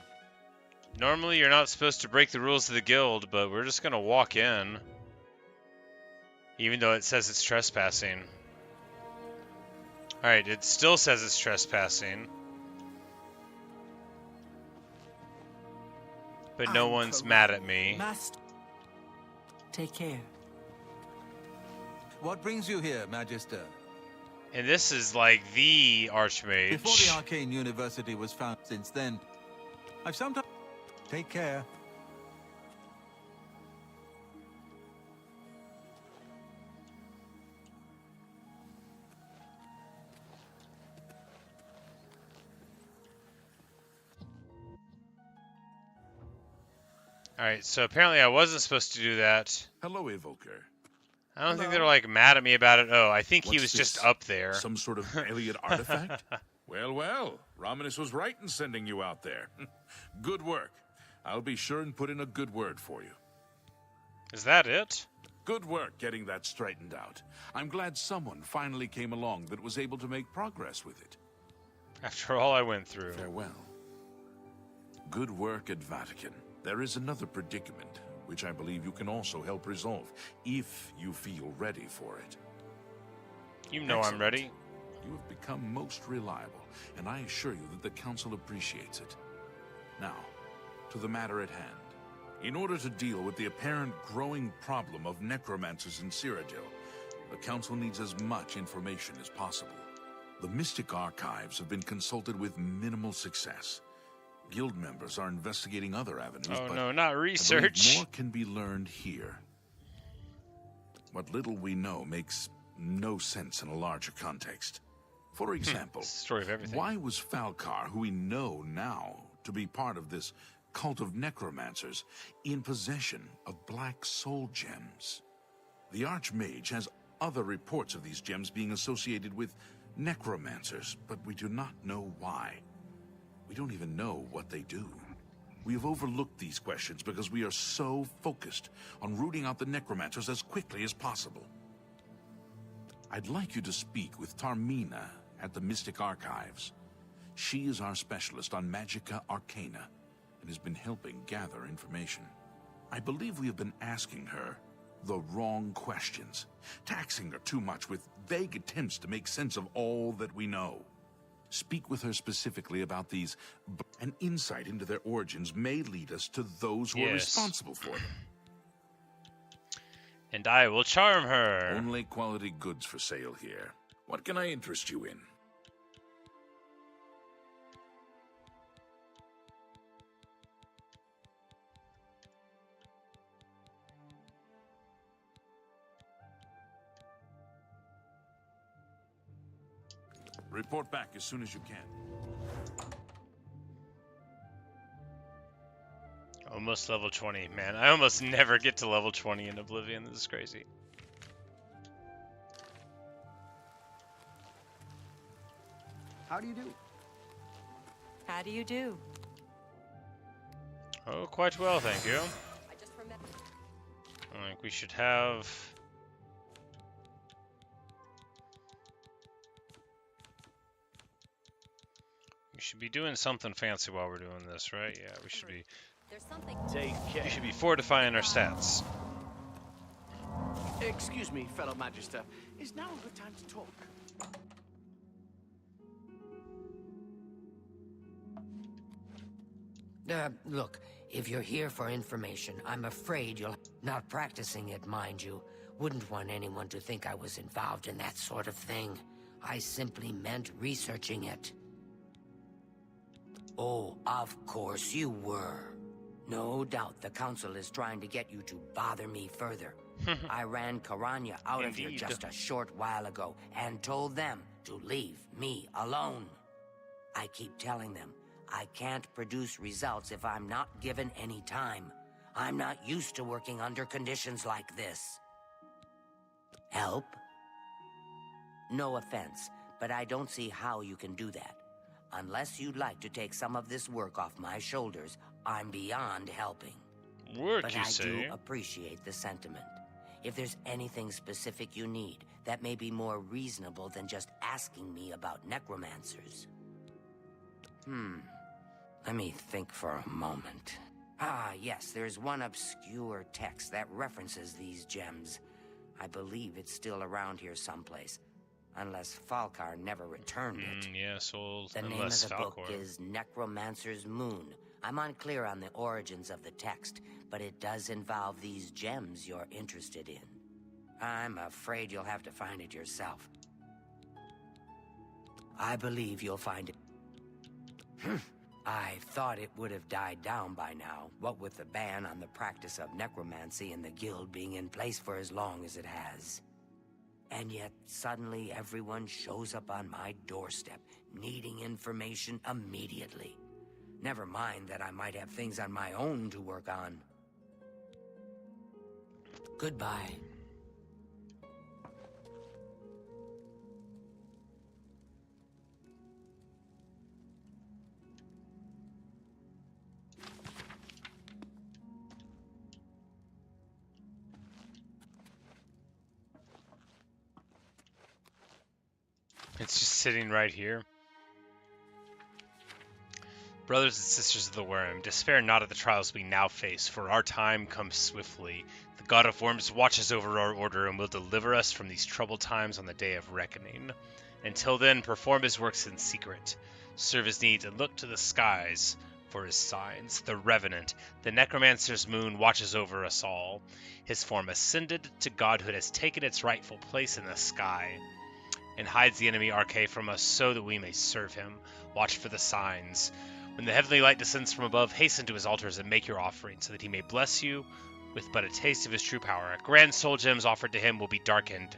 Normally you're not supposed to break the rules of the guild, but we're just gonna walk in. Even though it says it's trespassing. Alright, it still says it's trespassing. But no one's mad at me. Master, take care. What brings you here, Magister? And this is like the Archmage. Before the Arcane University was found, since then, I've sometimes... Take care. Alright, so apparently I wasn't supposed to do that. Hello, Evoker. I don't think they're like mad at me about it. Oh, I think he was What's just this? up there. Some sort of alien artifact? Well, well, Romanus was right in sending you out there. Good work. I'll be sure and put in a good word for you. Is that it? Good work getting that straightened out. I'm glad someone finally came along that was able to make progress with it. After all I went through. Farewell. Good work at Vatican. There is another predicament, which I believe you can also help resolve, if you feel ready for it. You know Excellent. I'm ready. You have become most reliable, and I assure you that the Council appreciates it. Now, to the matter at hand. In order to deal with the apparent growing problem of necromancers in Cyrodiil, the Council needs as much information as possible. The Mystic Archives have been consulted with minimal success. Guild members are investigating other avenues, Oh but no, not I believe research. more can be learned here. What little we know makes no sense in a larger context. For example, Story of everything. why was Falcar, who we know now to be part of this cult of necromancers, in possession of black soul gems? The Archmage has other reports of these gems being associated with necromancers, but we do not know why. We don't even know what they do. We have overlooked these questions because we are so focused on rooting out the necromancers as quickly as possible. I'd like you to speak with Tarmina at the Mystic Archives. She is our specialist on Magica Arcana and has been helping gather information. I believe we have been asking her the wrong questions, taxing her too much with vague attempts to make sense of all that we know. Speak with her specifically about these, and insight into their origins may lead us to those who are responsible for them. And I will charm her. Only quality goods for sale here. What can I interest you in? Report back as soon as you can. Almost level 20. Man, I almost never get to level 20 in Oblivion. This is crazy. How do you do? How do you do? Oh, quite well, thank you. I think we should have... We should be doing something fancy while we're doing this, right? Yeah, we should be... There's something. Take care. We should be fortifying our stats. Excuse me, fellow Magister. Is now a good time to talk? Look, if you're here for information, I'm afraid you'll... Not practicing it, mind you. Wouldn't want anyone to think I was involved in that sort of thing. I simply meant researching it. Oh, of course you were. No doubt the Council is trying to get you to bother me further. I ran Karanya out of here just a short while ago and told them to leave me alone. I keep telling them I can't produce results if I'm not given any time. I'm not used to working under conditions like this. Help? No offense, but I don't see how you can do that. Unless you'd like to take some of this work off my shoulders, I'm beyond helping. Work, you But I say? do appreciate the sentiment. If there's anything specific you need, that may be more reasonable than just asking me about necromancers. Let me think for a moment. Ah, yes, there's one obscure text that references these gems. I believe it's still around here someplace. Unless Falkar never returned it. Yes, well, The name of unless the book Falkor. is Necromancer's Moon. I'm unclear on the origins of the text, but it does involve these gems you're interested in. I'm afraid you'll have to find it yourself. I believe you'll find it. I thought it would have died down by now, what with the ban on the practice of necromancy and the guild being in place for as long as it has. And yet, suddenly everyone shows up on my doorstep, needing information immediately. Never mind that I might have things on my own to work on. Goodbye. It's just sitting right here. Brothers and sisters of the Worm, despair not at the trials we now face, for our time comes swiftly. The God of Worms watches over our order and will deliver us from these troubled times on the day of reckoning. Until then, perform his works in secret, serve his needs, and look to the skies for his signs. The Revenant, the Necromancer's moon, watches over us all. His form ascended to godhood has taken its rightful place in the sky, and hides the enemy Arche from us so that we may serve him. Watch for the signs. When the heavenly light descends from above, hasten to his altars and make your offering, so that he may bless you with but a taste of his true power. Grand soul gems offered to him will be darkened,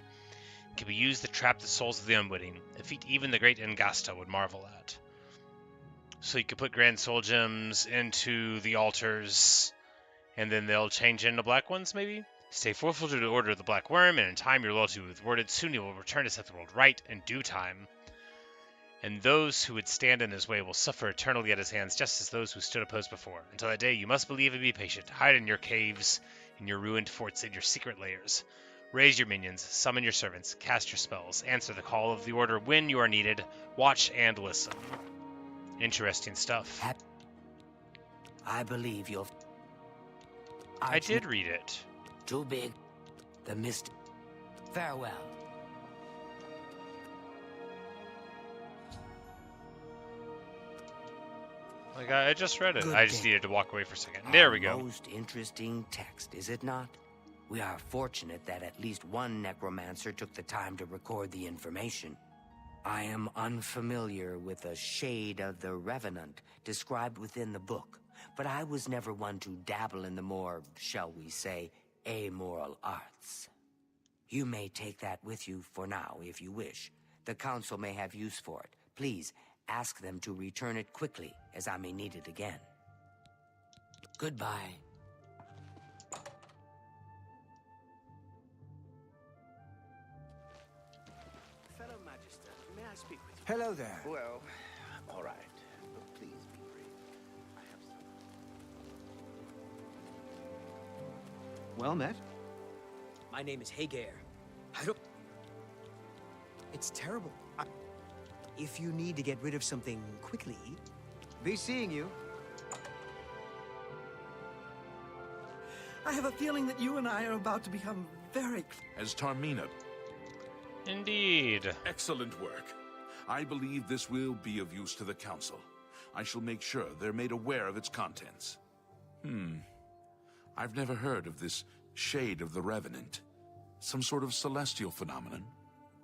can be used to trap the souls of the unwitting, a feat even the great Engasta would marvel at. So you can put grand soul gems into the altars, and then they'll change into black ones, maybe? Stay faithful to the order of the Black Worm, and in time your loyalty will be rewarded. Soon he will return to set the world right in due time. And those who would stand in his way will suffer eternally at his hands, just as those who stood opposed before. Until that day, you must believe and be patient. Hide in your caves, in your ruined forts, in your secret lairs. Raise your minions, summon your servants, cast your spells, answer the call of the order when you are needed, watch and listen. Interesting stuff. I believe you'll... I did read it. Too big. The mist. Farewell. Like, I just read it. Good I just day. needed to walk away for a second. There Our we go. Most interesting text, is it not? We are fortunate that at least one necromancer took the time to record the information. I am unfamiliar with a shade of the Revenant described within the book, but I was never one to dabble in the more, shall we say, amoral arts. You may take that with you for now, if you wish. The Council may have use for it. Please, ask them to return it quickly, as I may need it again. Goodbye. Fellow Magister, may I speak with you? Hello there. Well, all right. But please be brief. I have some... Well met. My name is Hagar. I don't... It's terrible. If you need to get rid of something quickly... Be seeing you. I have a feeling that you and I are about to become very... As Tarmina. Indeed. Excellent work. I believe this will be of use to the Council. I shall make sure they're made aware of its contents. I've never heard of this Shade of the Revenant. Some sort of celestial phenomenon?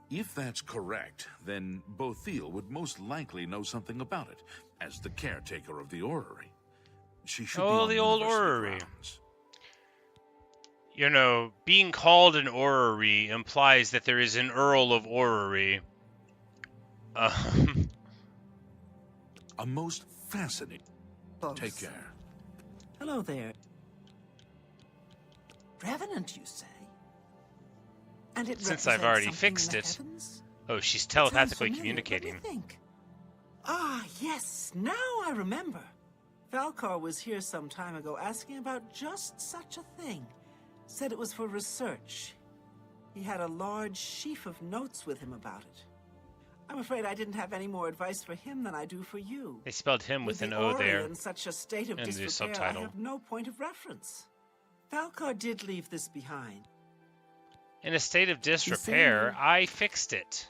If that's correct, then Bothiel would most likely know something about it, as the caretaker of the orrery. She should be on the old university orrery. grounds. You know, being called an orrery implies that there is an Earl of Orrery. A most fascinating... Take care. Hello there. Revenant, you say? And it Since I've represents already something fixed in it. the heavens? Oh, she's Sounds telepathically familiar. Let me communicating. think. Ah, yes, now I remember. Falcar was here some time ago asking about just such a thing. Said it was for research. He had a large sheaf of notes with him about it. I'm afraid I didn't have any more advice for him than I do for you. They spelled him with an the O orrery there. in such a state of in the disrepair, subtitle. I have no point of reference. Falcar did leave this behind. In a state of disrepair, I fixed it.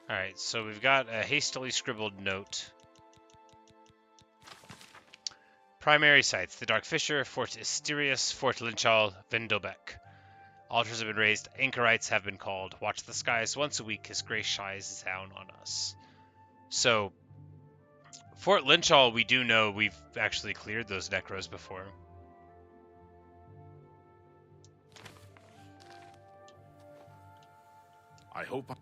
Alright, so we've got a hastily scribbled note. Primary sites: the Dark Fisher, Fort Asterius, Fort Linchal, Vendelbeck. Altars have been raised, anchorites have been called. Watch the skies once a week as grace shines down on us. So, Fort Linchal, we do know we've actually cleared those necros before. I hope...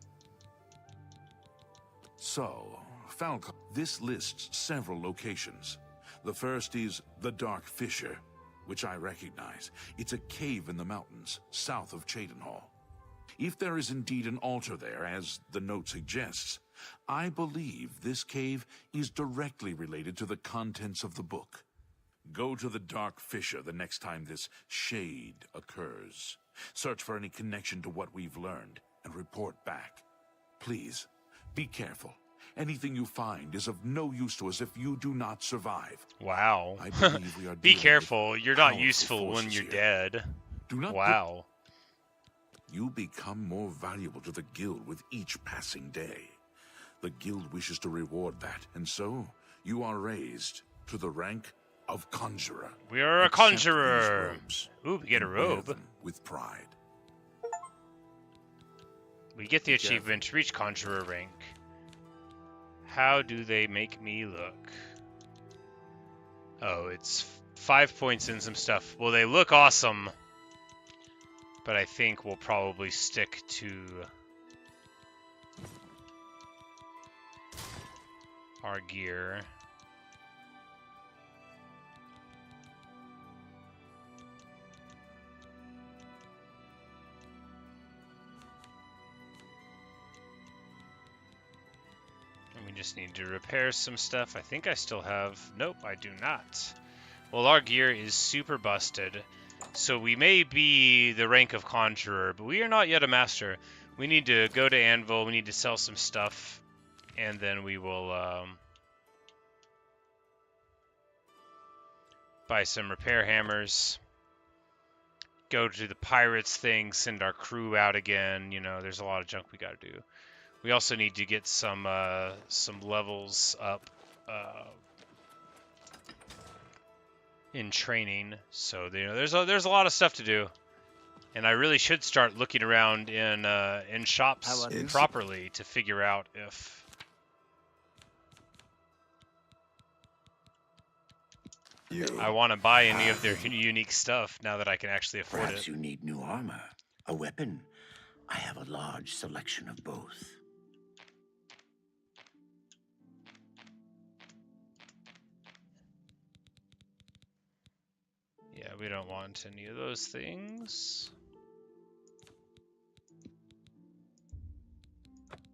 So, Falcon, this lists several locations. The first is the Dark Fisher, which I recognize. It's a cave in the mountains, south of Cheydinhall. If there is indeed an altar there, as the note suggests, I believe this cave is directly related to the contents of the book. Go to the Dark Fisher the next time this shade occurs. Search for any connection to what we've learned, and report back. Please, be careful. Anything you find is of no use to us if you do not survive. Wow. I believe we are Be dealing careful. with You're not powerful useful when forces you're here. dead. Do not wow. You become more valuable to the guild with each passing day. The guild wishes to reward that, and so you are raised to the rank of Conjurer. We are a Accept conjurer. these robes Ooh, we get a and wear robe. them with pride. We get the achievement to reach Conjurer rank. How do they make me look? Oh, it's 5 points and some stuff. Well, they look awesome. But I think we'll probably stick to our gear. And we just need to repair some stuff. I think I still have... Nope, I do not. Well, our gear is super busted. So we may be the rank of Conjurer, but we are not yet a Master. We need to go to Anvil, we need to sell some stuff, and then we will buy some repair hammers, go to the pirates thing, send our crew out again. You know, there's a lot of junk we gotta do. We also need to get some levels up in training, so you know there's a lot of stuff to do, and I really should start looking around in shops properly to figure out if I want to buy any of their unique stuff now that I can actually afford Perhaps it. you need new armor, a weapon. I have a large selection of both. Yeah, we don't want any of those things.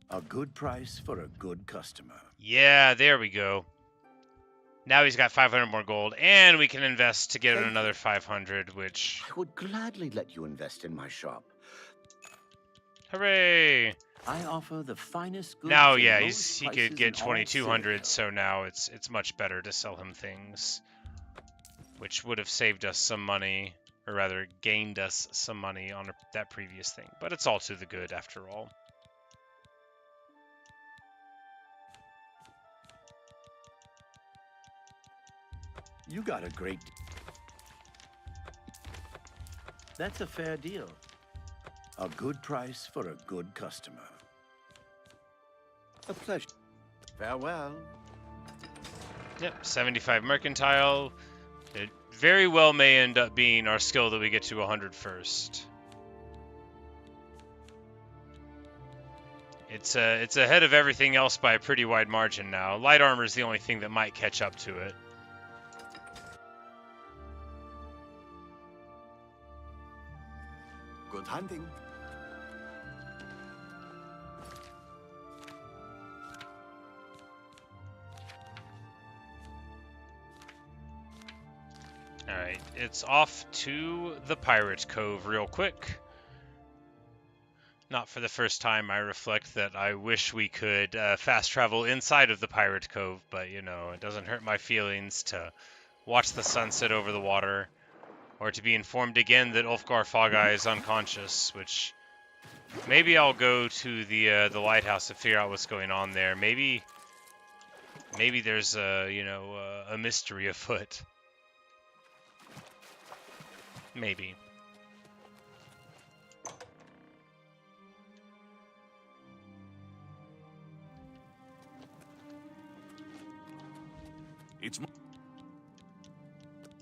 A good price for a good customer. Yeah, there we go. Now he's got 500 more gold, and we can invest to get another 500, which... I would gladly let you invest in my shop. Hooray! I offer the finest goods. Now, and yeah, lowest he prices could get in all 2,200, Syria. so now it's much better to sell him things, which would have saved us some money, or rather gained us some money on that previous thing. But it's all to the good after all. You got a great... That's a fair deal. A good price for a good customer. A pleasure. Farewell. Yep, 75 mercantile. It very well may end up being our skill that we get to 100 first. It's ahead of everything else by a pretty wide margin now. Light armor is the only thing that might catch up to it. Good hunting. Alright, it's off to the Pirate Cove real quick. Not for the first time I reflect that I wish we could fast travel inside of the Pirate Cove, but you know, it doesn't hurt my feelings to watch the sunset over the water, or to be informed again that Ulfgar Fogeye is unconscious, which maybe I'll go to the lighthouse to figure out what's going on there. Maybe there's a mystery afoot. Maybe. It's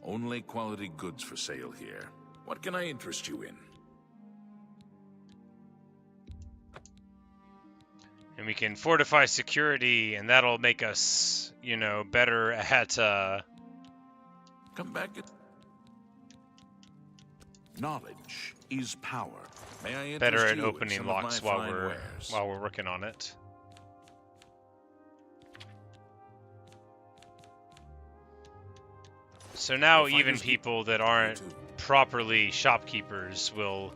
only quality goods for sale here. What can I interest you in? And we can fortify security, and that'll make us, you know, better at Come back. Knowledge is power. May I better interest at you in opening some of locks my while fine we're wares? working on it. So now even people that aren't properly shopkeepers will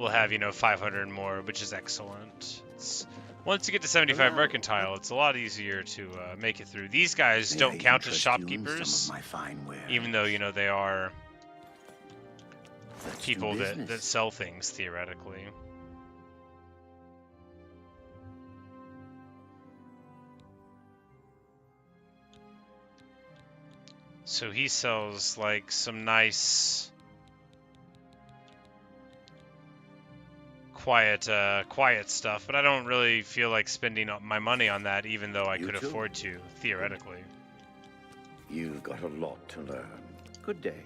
have, you know, 500 more, which is excellent. Once you get to 75 mercantile, it's a lot easier to make it through. These guys don't count as shopkeepers, even though, you know, they are people that sell things, theoretically. So he sells, like, some nice, quiet stuff, but I don't really feel like spending my money on that, even though I could afford to, theoretically. You've got a lot to learn. Good day.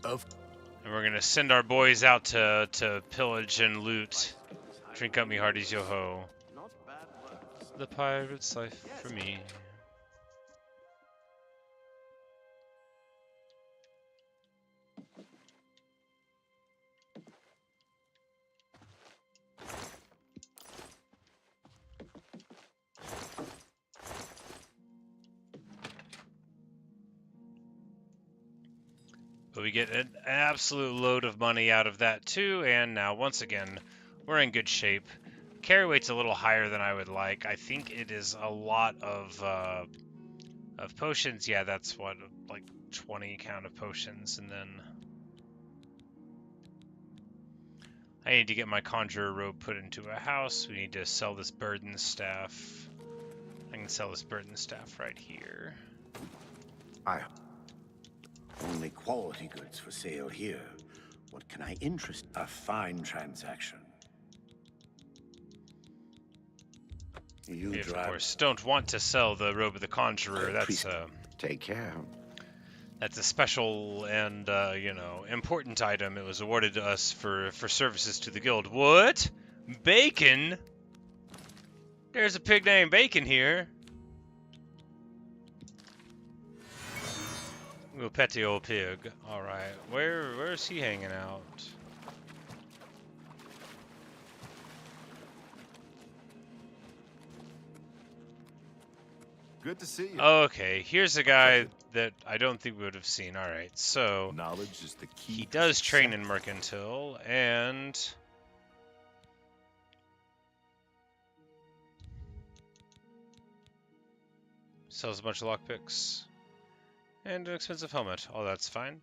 And we're gonna send our boys out to pillage and loot. Drink up me hearties, yo ho. The pirate's life for me. But we get an absolute load of money out of that too, and now once again, we're in good shape. Carry weight's a little higher than I would like. I think it is a lot of potions. Yeah, that's what, like 20 count of potions, and then I need to get my Conjurer robe put into a house. We need to sell this burden staff. I can sell this burden staff right here. Only quality goods for sale here. What can I interest? A fine transaction. You of course, don't want to sell the robe of the Conjurer. That's take care. That's a special and you know, important item. It was awarded to us for services to the guild. What? Bacon? There's a pig named Bacon here. We'll pet the old pig. All right, where is he hanging out? Good to see you. Okay, here's a guy that I don't think we would have seen. All right, so Knowledge is the key. He does train in Mercantile, and sells a bunch of lockpicks and an expensive helmet. Oh, that's fine.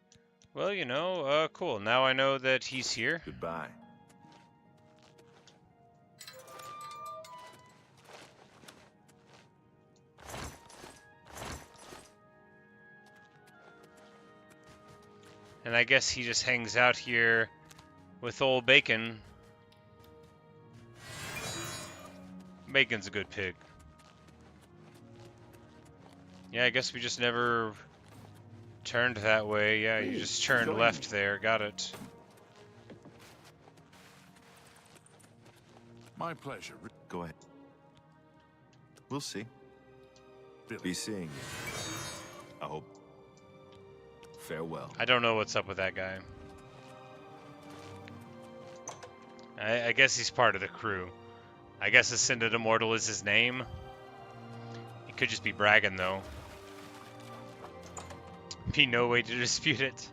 Well, you know, cool. Now I know that he's here. Goodbye. And I guess he just hangs out here with old Bacon. Bacon's a good pig. Yeah, I guess we just never turned that way. Yeah, you just turned left there. Got it. My pleasure. Go ahead. We'll see. Be seeing you. I hope. Farewell. I don't know what's up with that guy. I guess he's part of the crew. I guess Ascended Immortal is his name. He could just be bragging, though. Be no way to dispute it.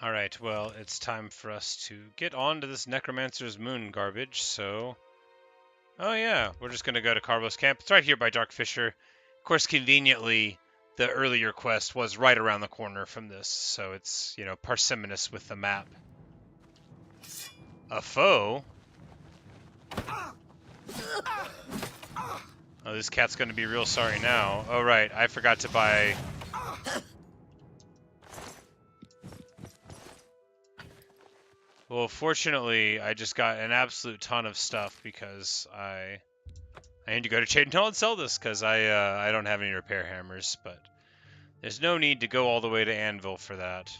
Alright, well, it's time for us to get on to this Necromancer's Moon garbage, so... Oh yeah, we're just gonna go to Carbo's camp. It's right here by Dark Fisher. Of course, conveniently, the earlier quest was right around the corner from this, so it's, you know, parsimonious with the map. A foe? Oh, this cat's gonna be real sorry now. Oh right, I forgot to buy... Well, fortunately, I just got an absolute ton of stuff because I need to go to Chaden Hall and sell this because I don't have any repair hammers, but there's no need to go all the way to Anvil for that.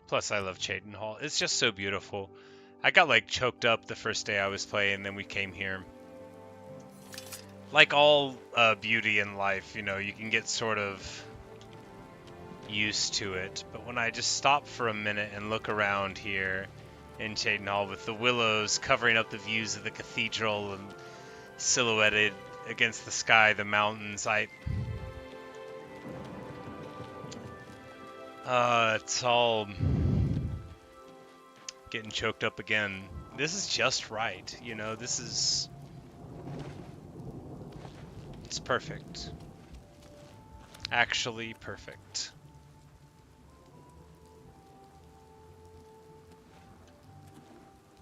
Plus, I love Chaden Hall. It's just so beautiful. I got like choked up the first day I was playing, and then we came here. Like all beauty in life, you know, you can get sort of used to it. But when I just stop for a minute and look around here in Chaden Hall with the willows covering up the views of the cathedral and silhouetted against the sky, the mountains, it's all getting choked up again. This is just right, you know, this is... It's perfect. Actually perfect.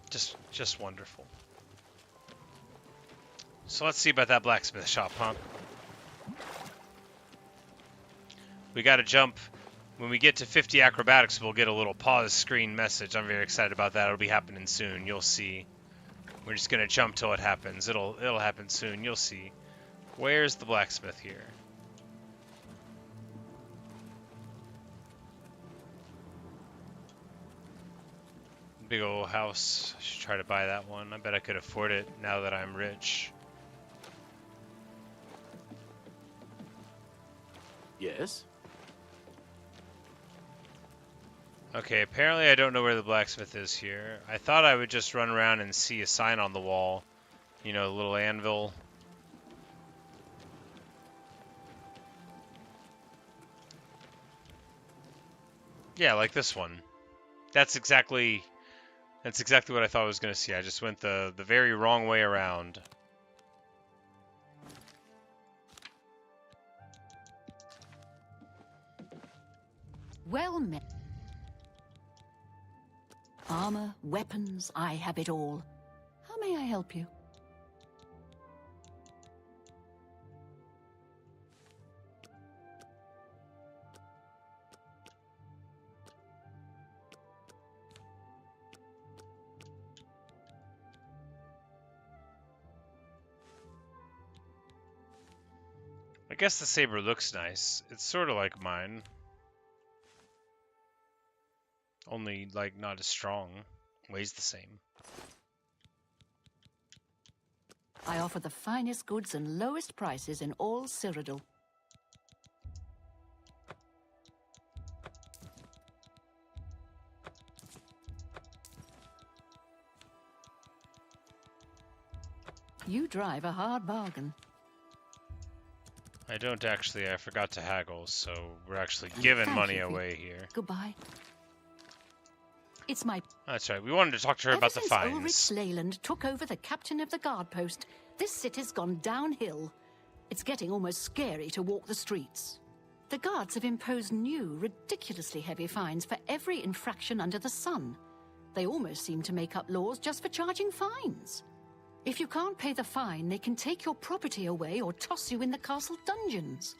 Just wonderful. So let's see about that blacksmith shop, huh? We gotta jump. When we get to 50 acrobatics, we'll get a little pause screen message. I'm very excited about that. It'll be happening soon. You'll see. We're just gonna jump till it happens. It'll happen soon. You'll see. Where's the blacksmith here? Big old house. I should try to buy that one. I bet I could afford it now that I'm rich. Yes? Okay, apparently I don't know where the blacksmith is here. I thought I would just run around and see a sign on the wall. You know, a little anvil. Yeah, like this one. That's exactly what I thought I was going to see. I just went the very wrong way around. Well met. Armor, weapons, I have it all. How may I help you? I guess the saber looks nice. It's sort of like mine. Only, like, not as strong. Weighs the same. I offer the finest goods and lowest prices in all Cyrodiil. You drive a hard bargain. I don't actually. I forgot to haggle, so we're actually giving money away here. Goodbye. It's my... That's right. We wanted to talk to her about the fines. Ulrich Leyland took over the captain of the guard post, this city's gone downhill. It's getting almost scary to walk the streets. The guards have imposed new, ridiculously heavy fines for every infraction under the sun. They almost seem to make up laws just for charging fines. If you can't pay the fine, they can take your property away or toss you in the castle dungeons.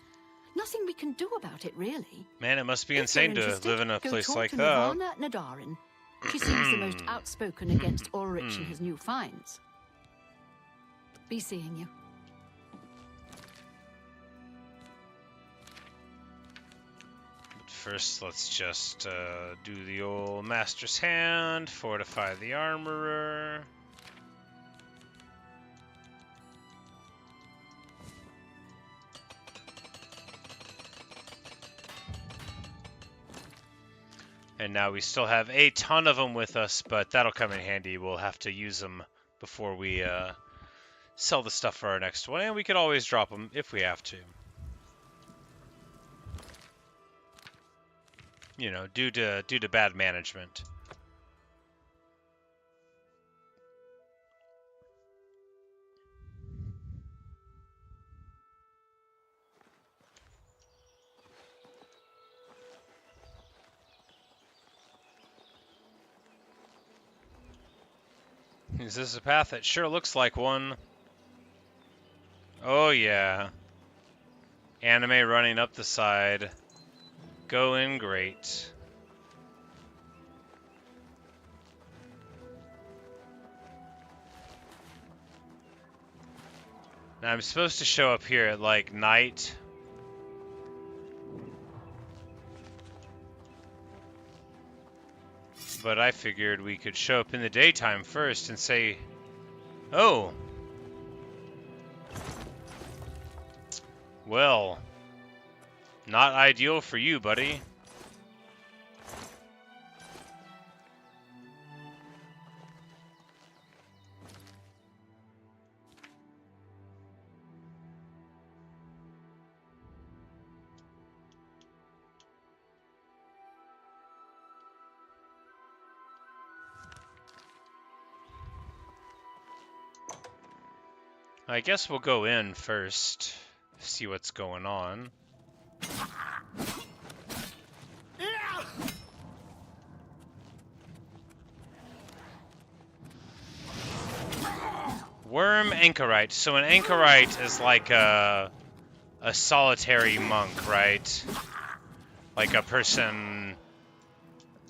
Nothing we can do about it, really. Man, it must be insane to live in a place like that. Nirvana Nadarin. She seems the most outspoken against Ulrich and his new fines. Be seeing you. But first, let's just do the old Master's Hand, fortify the Armorer. And now we still have a ton of them with us, but that'll come in handy. We'll have to use them before we sell the stuff for our next one, and we could always drop them if we have to. You know, due to bad management. Is this a path? That sure looks like one. Oh yeah. Anime running up the side. Going great. Now I'm supposed to show up here at like night. But I figured we could show up in the daytime first and say, oh. Well, not ideal for you, buddy. I guess we'll go in first, see what's going on. Worm Anchorite. So an Anchorite is like a solitary monk, right? Like a person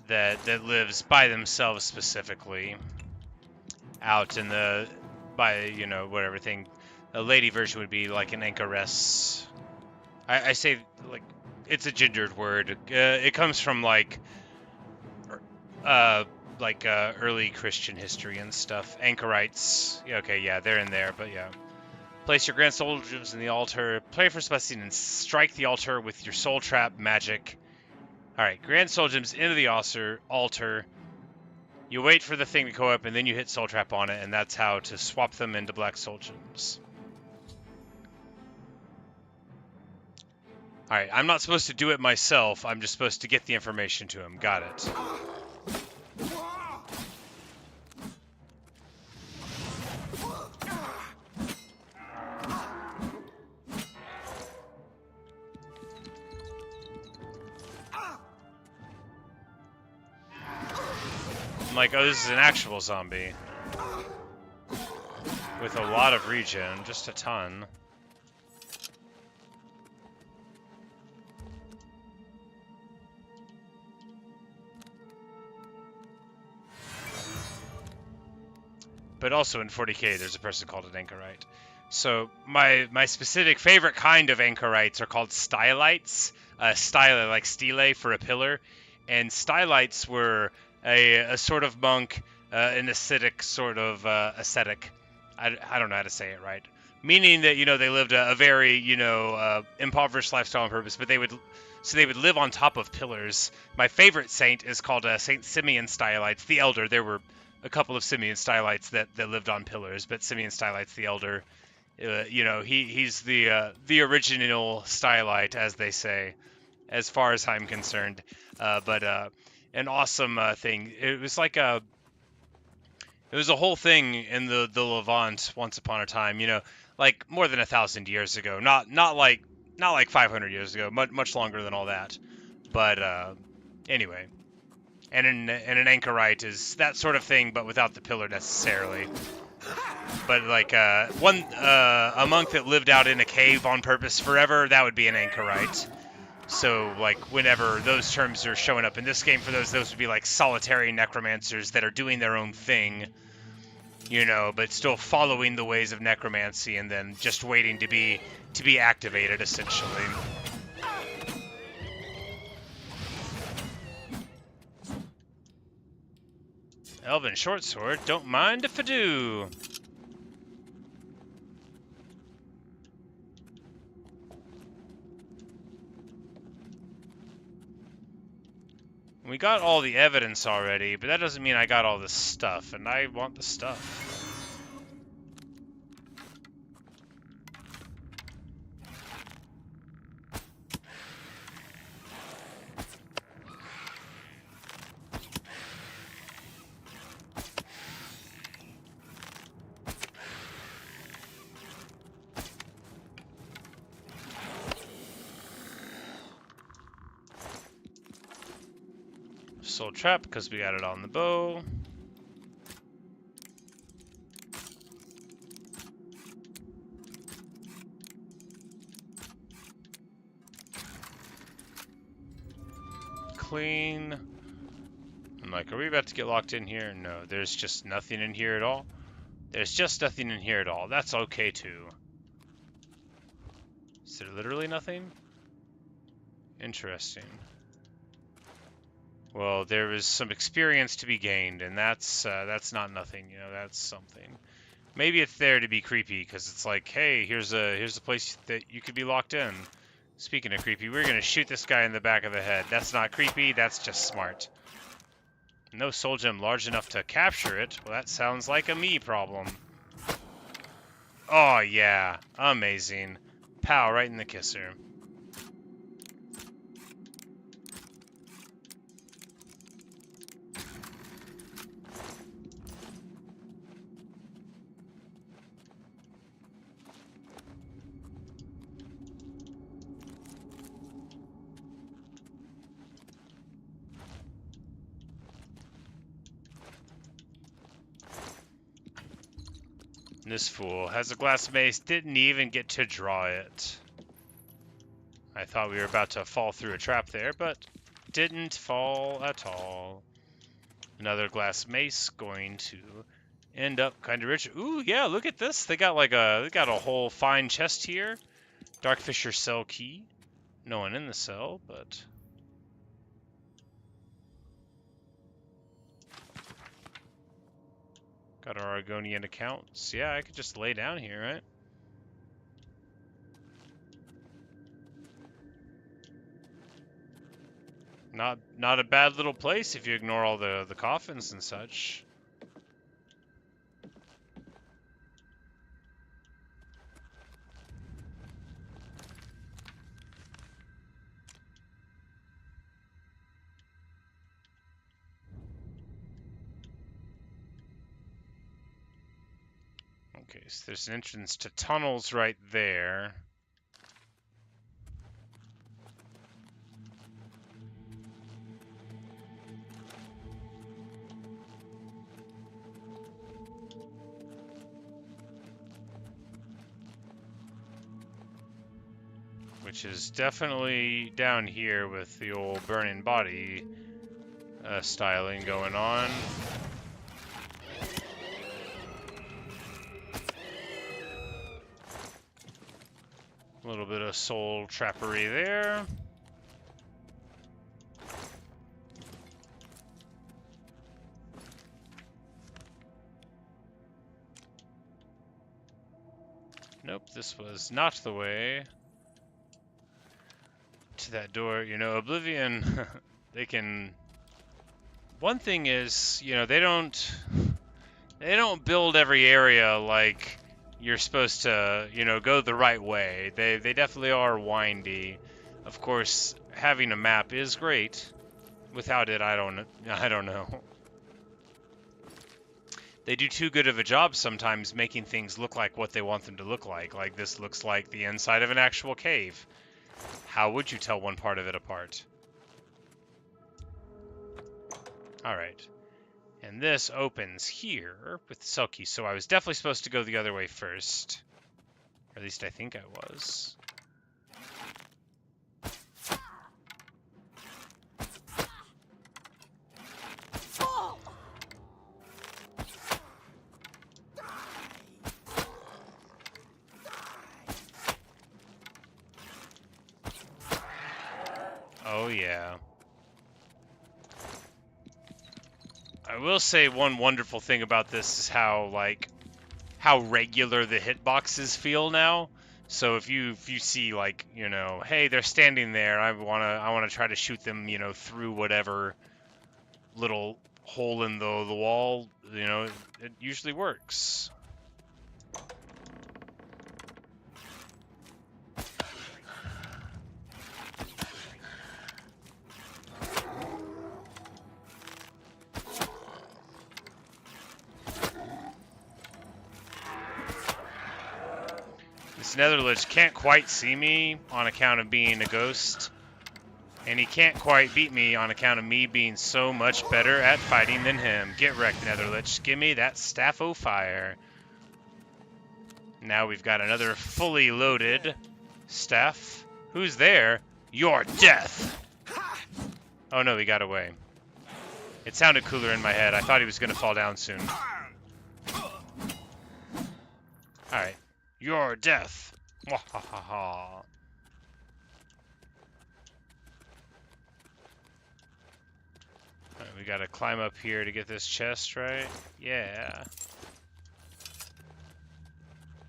that lives by themselves specifically, out in the by, you know, whatever thing. A lady version would be like an anchoress. I say, like, it's a gendered word. It comes from, like early Christian history and stuff. Anchorites. Yeah, okay, yeah, they're in there, but yeah. Place your grand soul gems in the altar. Play for blessing and strike the altar with your soul trap magic. Alright, grand soul gems into the altar. You wait for the thing to go up, and then you hit Soul Trap on it, and that's how to swap them into Black Soul Gems. Alright, I'm not supposed to do it myself, I'm just supposed to get the information to him. Got it. Like, oh, this is an actual zombie with a lot of regen, just a ton. But also in 40k, there's a person called an Anchorite. So my specific favorite kind of Anchorites are called Stylites. Style like stele for a pillar, and Stylites were a sort of monk, an ascetic sort of ascetic, I don't know how to say it right. Meaning that, you know, they lived a very, you know, impoverished lifestyle on purpose, but they would live on top of pillars. My favorite saint is called Saint Simeon Stylites the Elder. There were a couple of Simeon Stylites that lived on pillars, but Simeon Stylites the Elder, you know, he's the original Stylite, as they say, as far as I'm concerned. But an awesome thing. It was like a whole thing in the Levant once upon a time, you know, like more than 1,000 years ago. Not like 500 years ago, much longer than all that. But anyway, and an anchorite is that sort of thing, but without the pillar necessarily. But like a monk that lived out in a cave on purpose forever, that would be an anchorite. So like whenever those terms are showing up in this game, for those would be like solitary necromancers that are doing their own thing, you know, but still following the ways of necromancy and then just waiting to be activated, essentially. Elven shortsword, don't mind if I do. We got all the evidence already, but that doesn't mean I got all the stuff, and I want the stuff. Soul trap because we got it on the bow. Clean. I'm like, are we about to get locked in here? No, there's just nothing in here at all. There's just nothing in here at all. That's okay too. Is there literally nothing? Interesting. Well, there is some experience to be gained, and that's not nothing, you know, that's something. Maybe it's there to be creepy, because it's like, hey, here's a place that you could be locked in. Speaking of creepy, we're gonna shoot this guy in the back of the head. That's not creepy, that's just smart. No soul gem large enough to capture it. Well, that sounds like a me problem. Oh yeah, amazing. Pow, right in the kisser. This fool has a glass mace, didn't even get to draw it. I thought we were about to fall through a trap there, but didn't fall at all. Another glass mace, going to end up kind of rich. Ooh, yeah, look at this. They got a whole fine chest here. Darkfisher cell key. No one in the cell, but got our Argonian accounts. Yeah, I could just lay down here, right? Not a bad little place if you ignore all the coffins and such. Okay, so there's an entrance to tunnels right there. Which is definitely down here with the old burning body styling going on. A little bit of soul trappery there. Nope, this was not the way to that door. You know, Oblivion, they can... One thing is, you know, they don't build every area like you're supposed to, you know, go the right way. They definitely are windy. Of course, having a map is great. Without it, I don't know. They do too good of a job sometimes making things look like what they want them to look like. Like this looks like the inside of an actual cave. How would you tell one part of it apart? Alright. And this opens here with the Selkie, so I was definitely supposed to go the other way first. Or at least I think I was. Oh yeah. I will say one wonderful thing about this is how regular the hitboxes feel now. So if you see like, you know, hey, they're standing there, I wanna try to shoot them, you know, through whatever little hole in the wall, you know, it usually works. This Netherlich can't quite see me on account of being a ghost, and he can't quite beat me on account of me being so much better at fighting than him. Get wrecked, Netherlich. Give me that Staff o' Fire. Now we've got another fully loaded staff. Who's there? Your death! Oh no, he got away. It sounded cooler in my head. I thought he was going to fall down soon. Alright. Your death. Mwahaha. Alright, we gotta climb up here to get this chest, right? Yeah.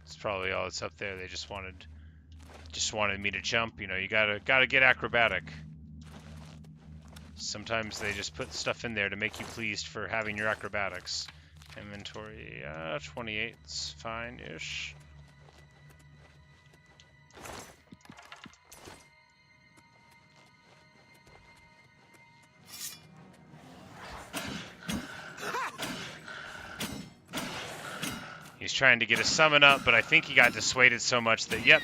That's probably all that's up there. They just wanted me to jump. You know, you gotta get acrobatic. Sometimes they just put stuff in there to make you pleased for having your acrobatics. Inventory, 28's fine-ish. He's trying to get a summon up, but I think he got dissuaded so much that, yep,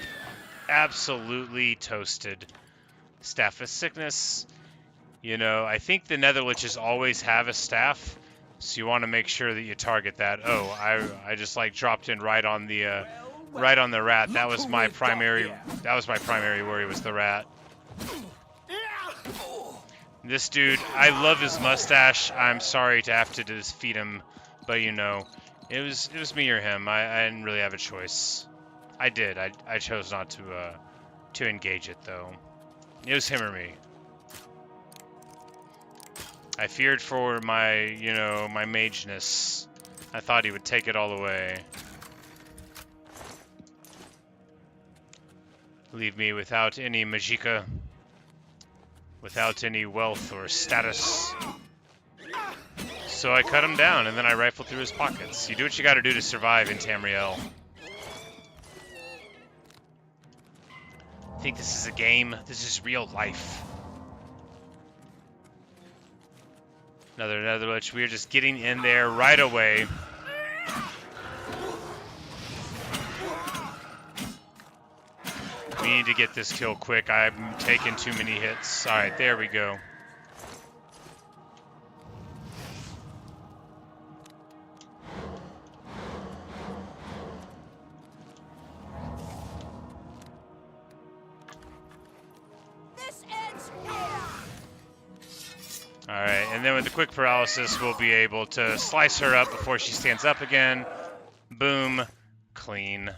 absolutely toasted. Staff of Sickness. You know, I think the Netherliches always have a staff, so you want to make sure that you target that. Oh, I just like dropped in right on the rat. That was my primary worry, was the rat. This dude, I love his mustache. I'm sorry to have to defeat him, but you know, it was me or him. I didn't really have a choice. I did. I chose not to engage it though. It was him or me. I feared for my, you know, my mageness. I thought he would take it all away. Leave me without any magicka. Without any wealth or status. So I cut him down, and then I rifled through his pockets. You do what you gotta do to survive in Tamriel. I think this is a game. This is real life. Another Netherlich. We are just getting in there right away. We need to get this kill quick. I'm taking too many hits. Alright, there we go. Alright, and then with the quick paralysis, we'll be able to slice her up before she stands up again. Boom. Clean.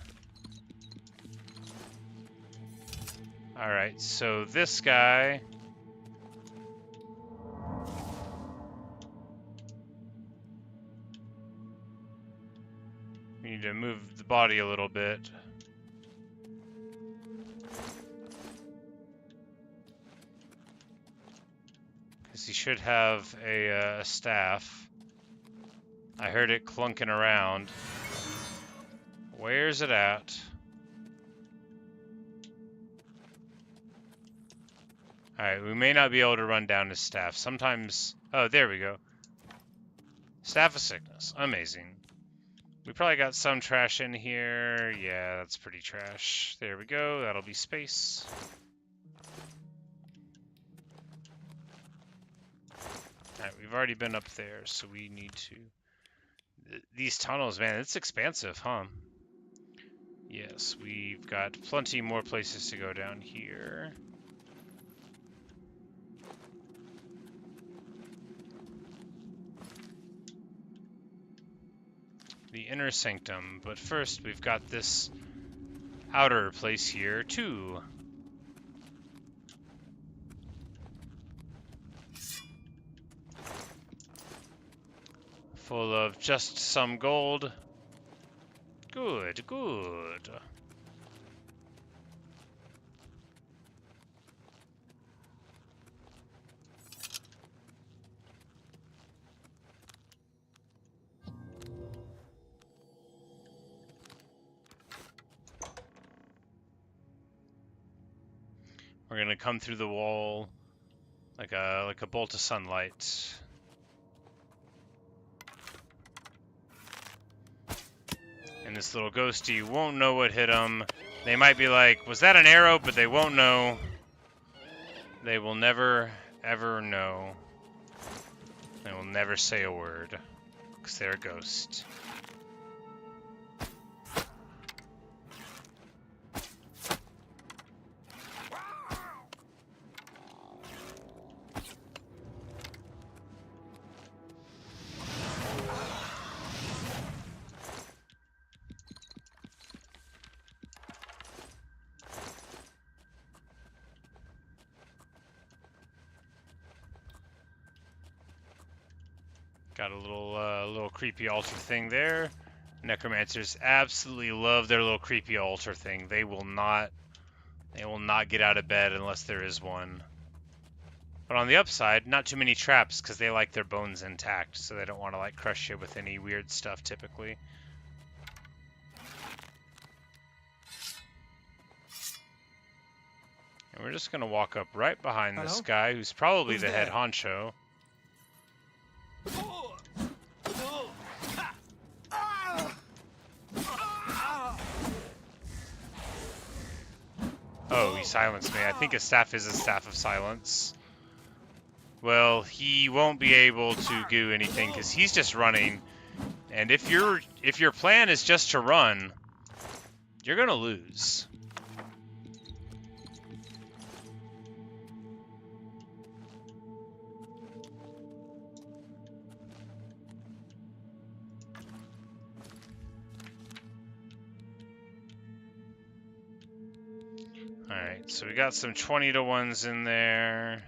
Alright, so this guy... We need to move the body a little bit. Because he should have a staff. I heard it clunking around. Where's it at? Alright, we may not be able to run down his staff. Sometimes... Oh, there we go. Staff of Sickness. Amazing. We probably got some trash in here. Yeah, that's pretty trash. There we go. That'll be space. Alright, we've already been up there, so we need to... These tunnels, man, it's expansive, huh? Yes, we've got plenty more places to go down here. The inner sanctum, but first we've got this outer place here too. Full of just some gold. Good, good. We're gonna come through the wall like a bolt of sunlight. And this little ghosty won't know what hit him. They might be like, was that an arrow? But they won't know. They will never, ever know. They will never say a word. Because they're a ghost. Got a little creepy altar thing there. Necromancers absolutely love their little creepy altar thing. They will not get out of bed unless there is one. But on the upside, not too many traps because they like their bones intact, so they don't want to like crush you with any weird stuff typically. And we're just gonna walk up right behind this guy who's probably Who's the head there? honcho. Oh, he silenced me. I think his staff is a staff of silence. Well, he won't be able to do anything because he's just running. And if your plan is just to run, you're gonna lose. Alright, so we got some 20 to 1s in there.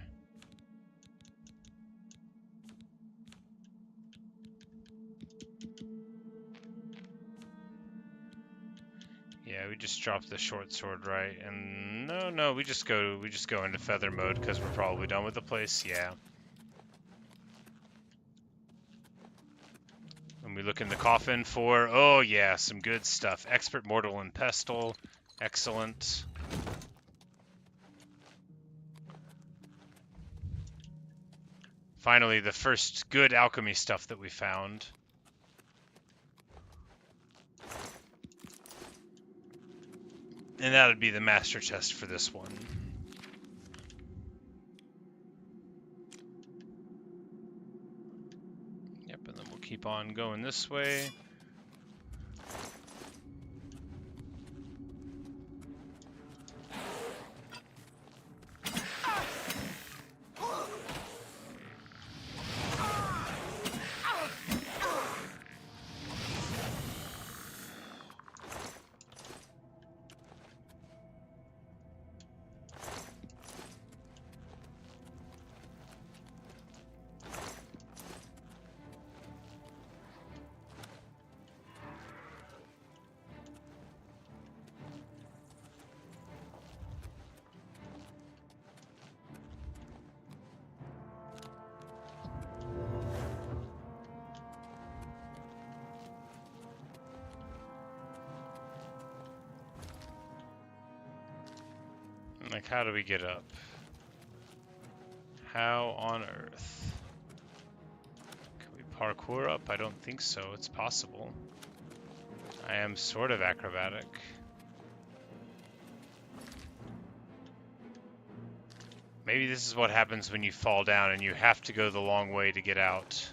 Yeah, we just dropped the short sword, right? And no, we just go into feather mode because we're probably done with the place. Yeah. And we look in the coffin for, oh yeah, some good stuff. Expert Mortal and Pestle. Excellent. Finally, the first good alchemy stuff that we found. And that would be the master chest for this one. Yep, and then we'll keep on going this way. Like, how do we get up? How on earth? Can we parkour up? I don't think so. It's possible. I am sort of acrobatic. Maybe this is what happens when you fall down and you have to go the long way to get out.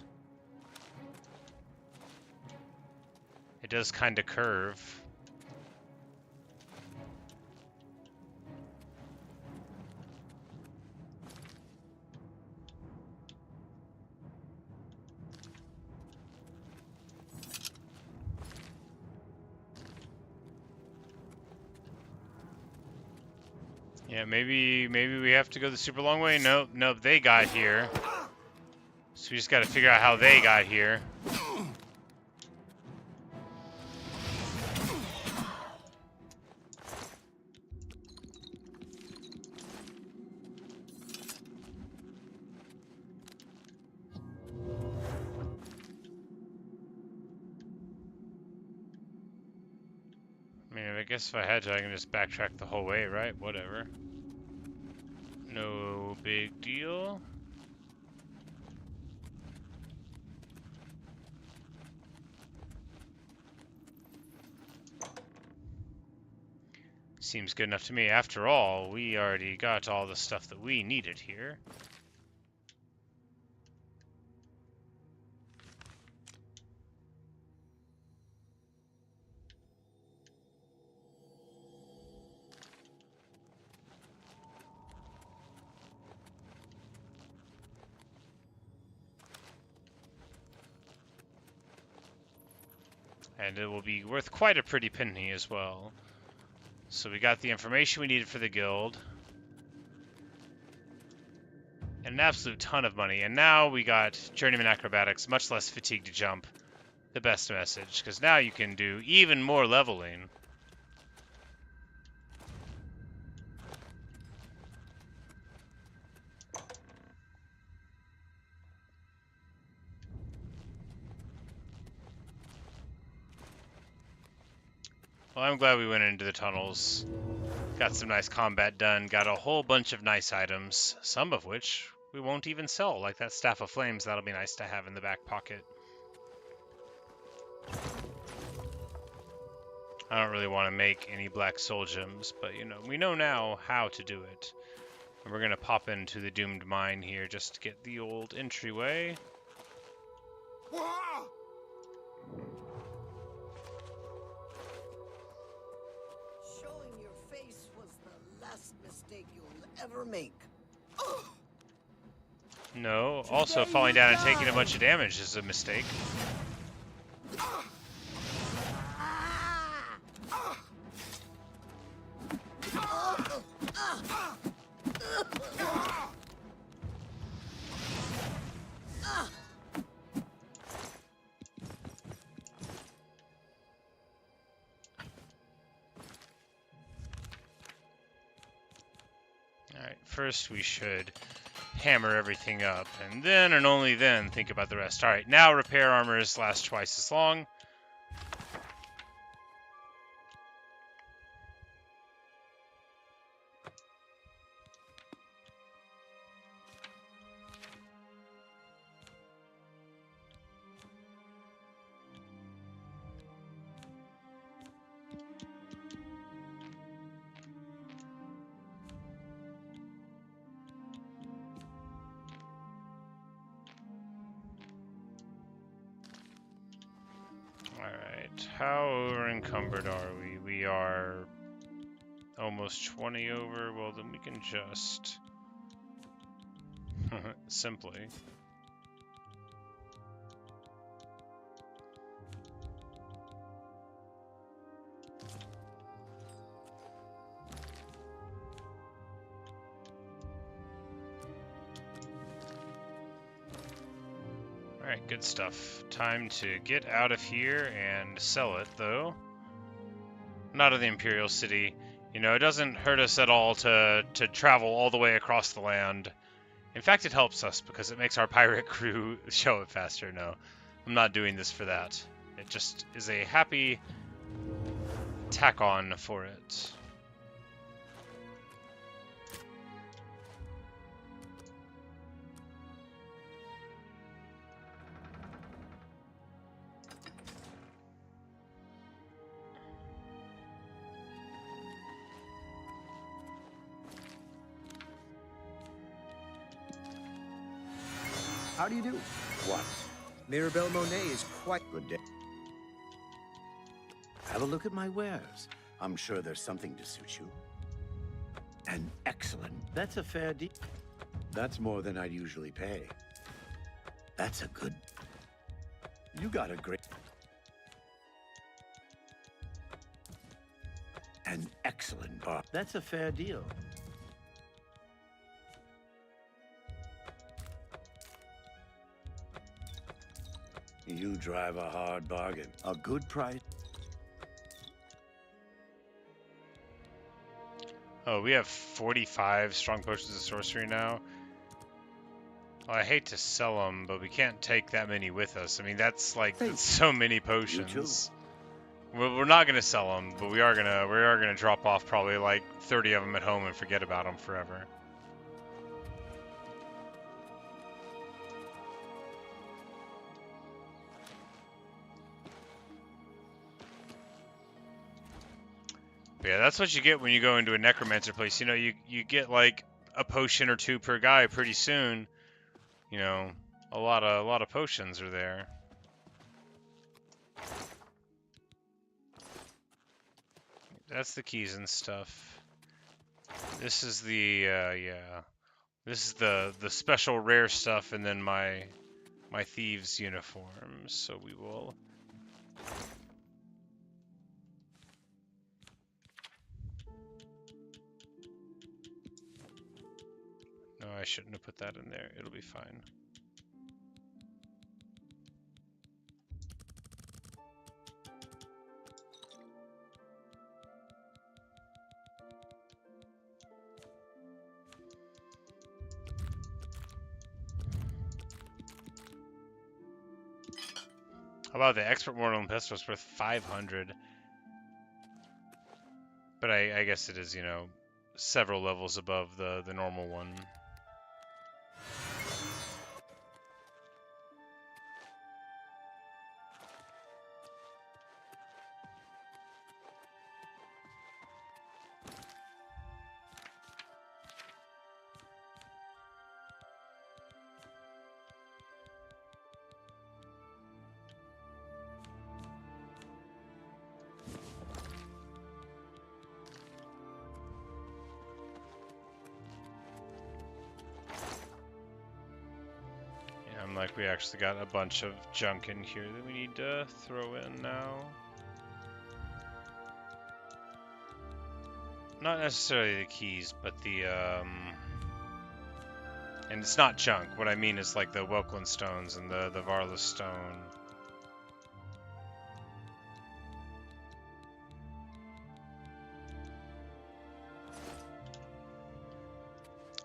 It does kind of curve. Yeah, maybe we have to go the super long way. Nope, they got here. So we just got to figure out how they got here. I mean, I guess if I had to, I can just backtrack the whole way, right? Whatever. No big deal. Seems good enough to me. After all, we already got all the stuff that we needed here. And it will be worth quite a pretty penny as well. So we got the information we needed for the guild. And an absolute ton of money. And now we got Journeyman Acrobatics, much less fatigue to jump. The best message, because now you can do even more leveling. Well, I'm glad we went into the tunnels. Got some nice combat done. Got a whole bunch of nice items, some of which we won't even sell, like that Staff of Flames. That'll be nice to have in the back pocket. I don't really want to make any black soul gems, but you know, we know now how to do it. And we're gonna pop into the doomed mine here just to get the old entryway. Ever make. No, also falling down and taking a bunch of damage is a mistake. First, we should hammer everything up, and then and only then think about the rest. Alright, now repair armors last twice as long. How encumbered are we? We are almost 20 over. Well, then we can just simply Alright, good stuff. Time to get out of here and sell it, though. Not of the Imperial City. You know, it doesn't hurt us at all to travel all the way across the land. In fact, it helps us because it makes our pirate crew show up faster. No, I'm not doing this for that. It just is a happy tack-on for it. How do you do? What? Mirabelle Monet is quite... Good day. Have a look at my wares. I'm sure there's something to suit you. An excellent. That's a fair deal. That's more than I'd usually pay. That's a good... You got a great... An excellent bar. That's a fair deal. You drive a hard bargain. A good price. Oh, we have 45 strong potions of sorcery now. Well, I hate to sell them, but we can't take that many with us. I mean, that's like that's so many potions. We're not gonna sell them, but we are gonna drop off probably like 30 of them at home and forget about them forever. But yeah, that's what you get when you go into a necromancer place. You know, you get like a potion or two per guy pretty soon. You know, a lot of potions are there. That's the keys and stuff. This is the yeah. This is the special rare stuff, and then my thieves uniforms. So we will. No, I shouldn't have put that in there. It'll be fine. How about the expert mortal and pestle was worth 500? But I guess it is, you know, several levels above the normal one. Like we actually got a bunch of junk in here that we need to throw in now. Not necessarily the keys, but the and it's not junk. What I mean is like the Welkland stones and the Varla stone.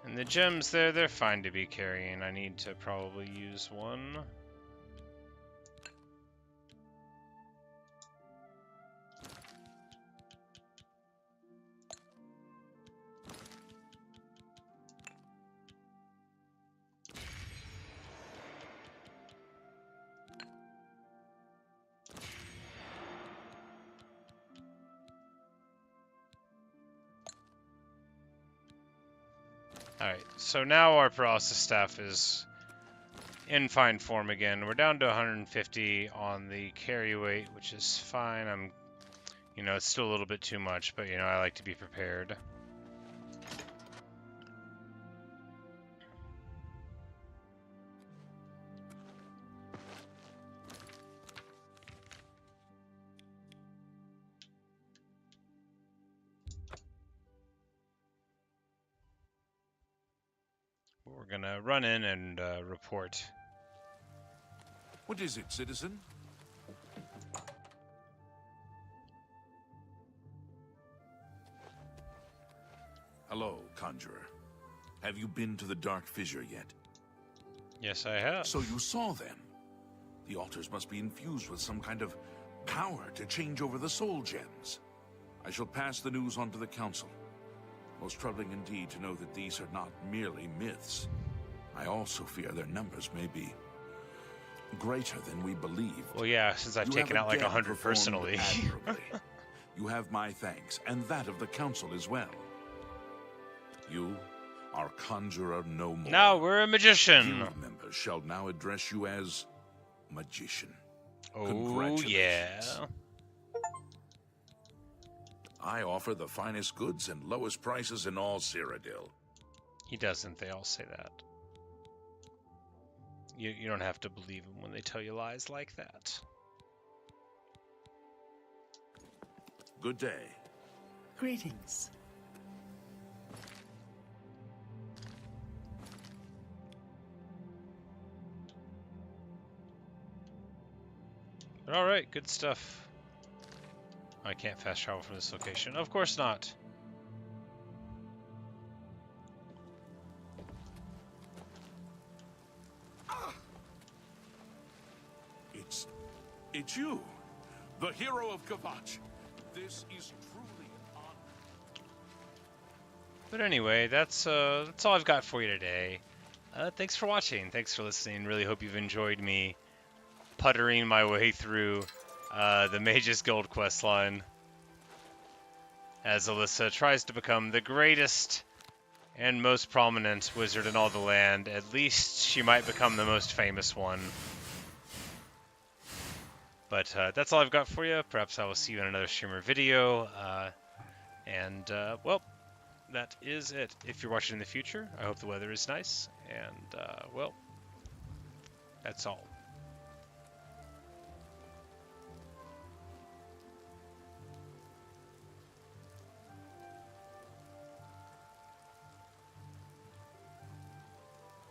And the gems there, they're fine to be carrying. I need to probably use one. Alright, so now our paralysis staff is in fine form again. We're down to 150 on the carry weight, which is fine. You know, it's still a little bit too much, but, you know, I like to be prepared. We're gonna run in and report. What is it, citizen? Hello, Conjurer. Have you been to the Dark Fissure yet? Yes, I have. So you saw them. The altars must be infused with some kind of power to change over the soul gems. I shall pass the news on to the Council. Most troubling indeed to know that these are not merely myths. I also fear their numbers may be greater than we believed. Well, yeah, since I've taken out like 100 personally. You have my thanks, and that of the Council as well. You our Conjurer no more. Now we're a magician. Guild members shall now address you as Magician. Oh, yeah. I offer the finest goods and lowest prices in all Cyrodiil. He doesn't. They all say that. You don't have to believe them when they tell you lies like that. Good day. Greetings. But alright, good stuff. I can't fast travel from this location. Of course not. It's you, the hero of Kavach. This is truly an honor. But anyway, that's all I've got for you today. Thanks for watching. Thanks for listening. Really hope you've enjoyed me puttering my way through the Mage's Guild questline as Alyssa tries to become the greatest and most prominent wizard in all the land. At least she might become the most famous one. But that's all I've got for you. Perhaps I will see you in another streamer video. Well, that is it. If you're watching in the future, I hope the weather is nice. And, well, that's all.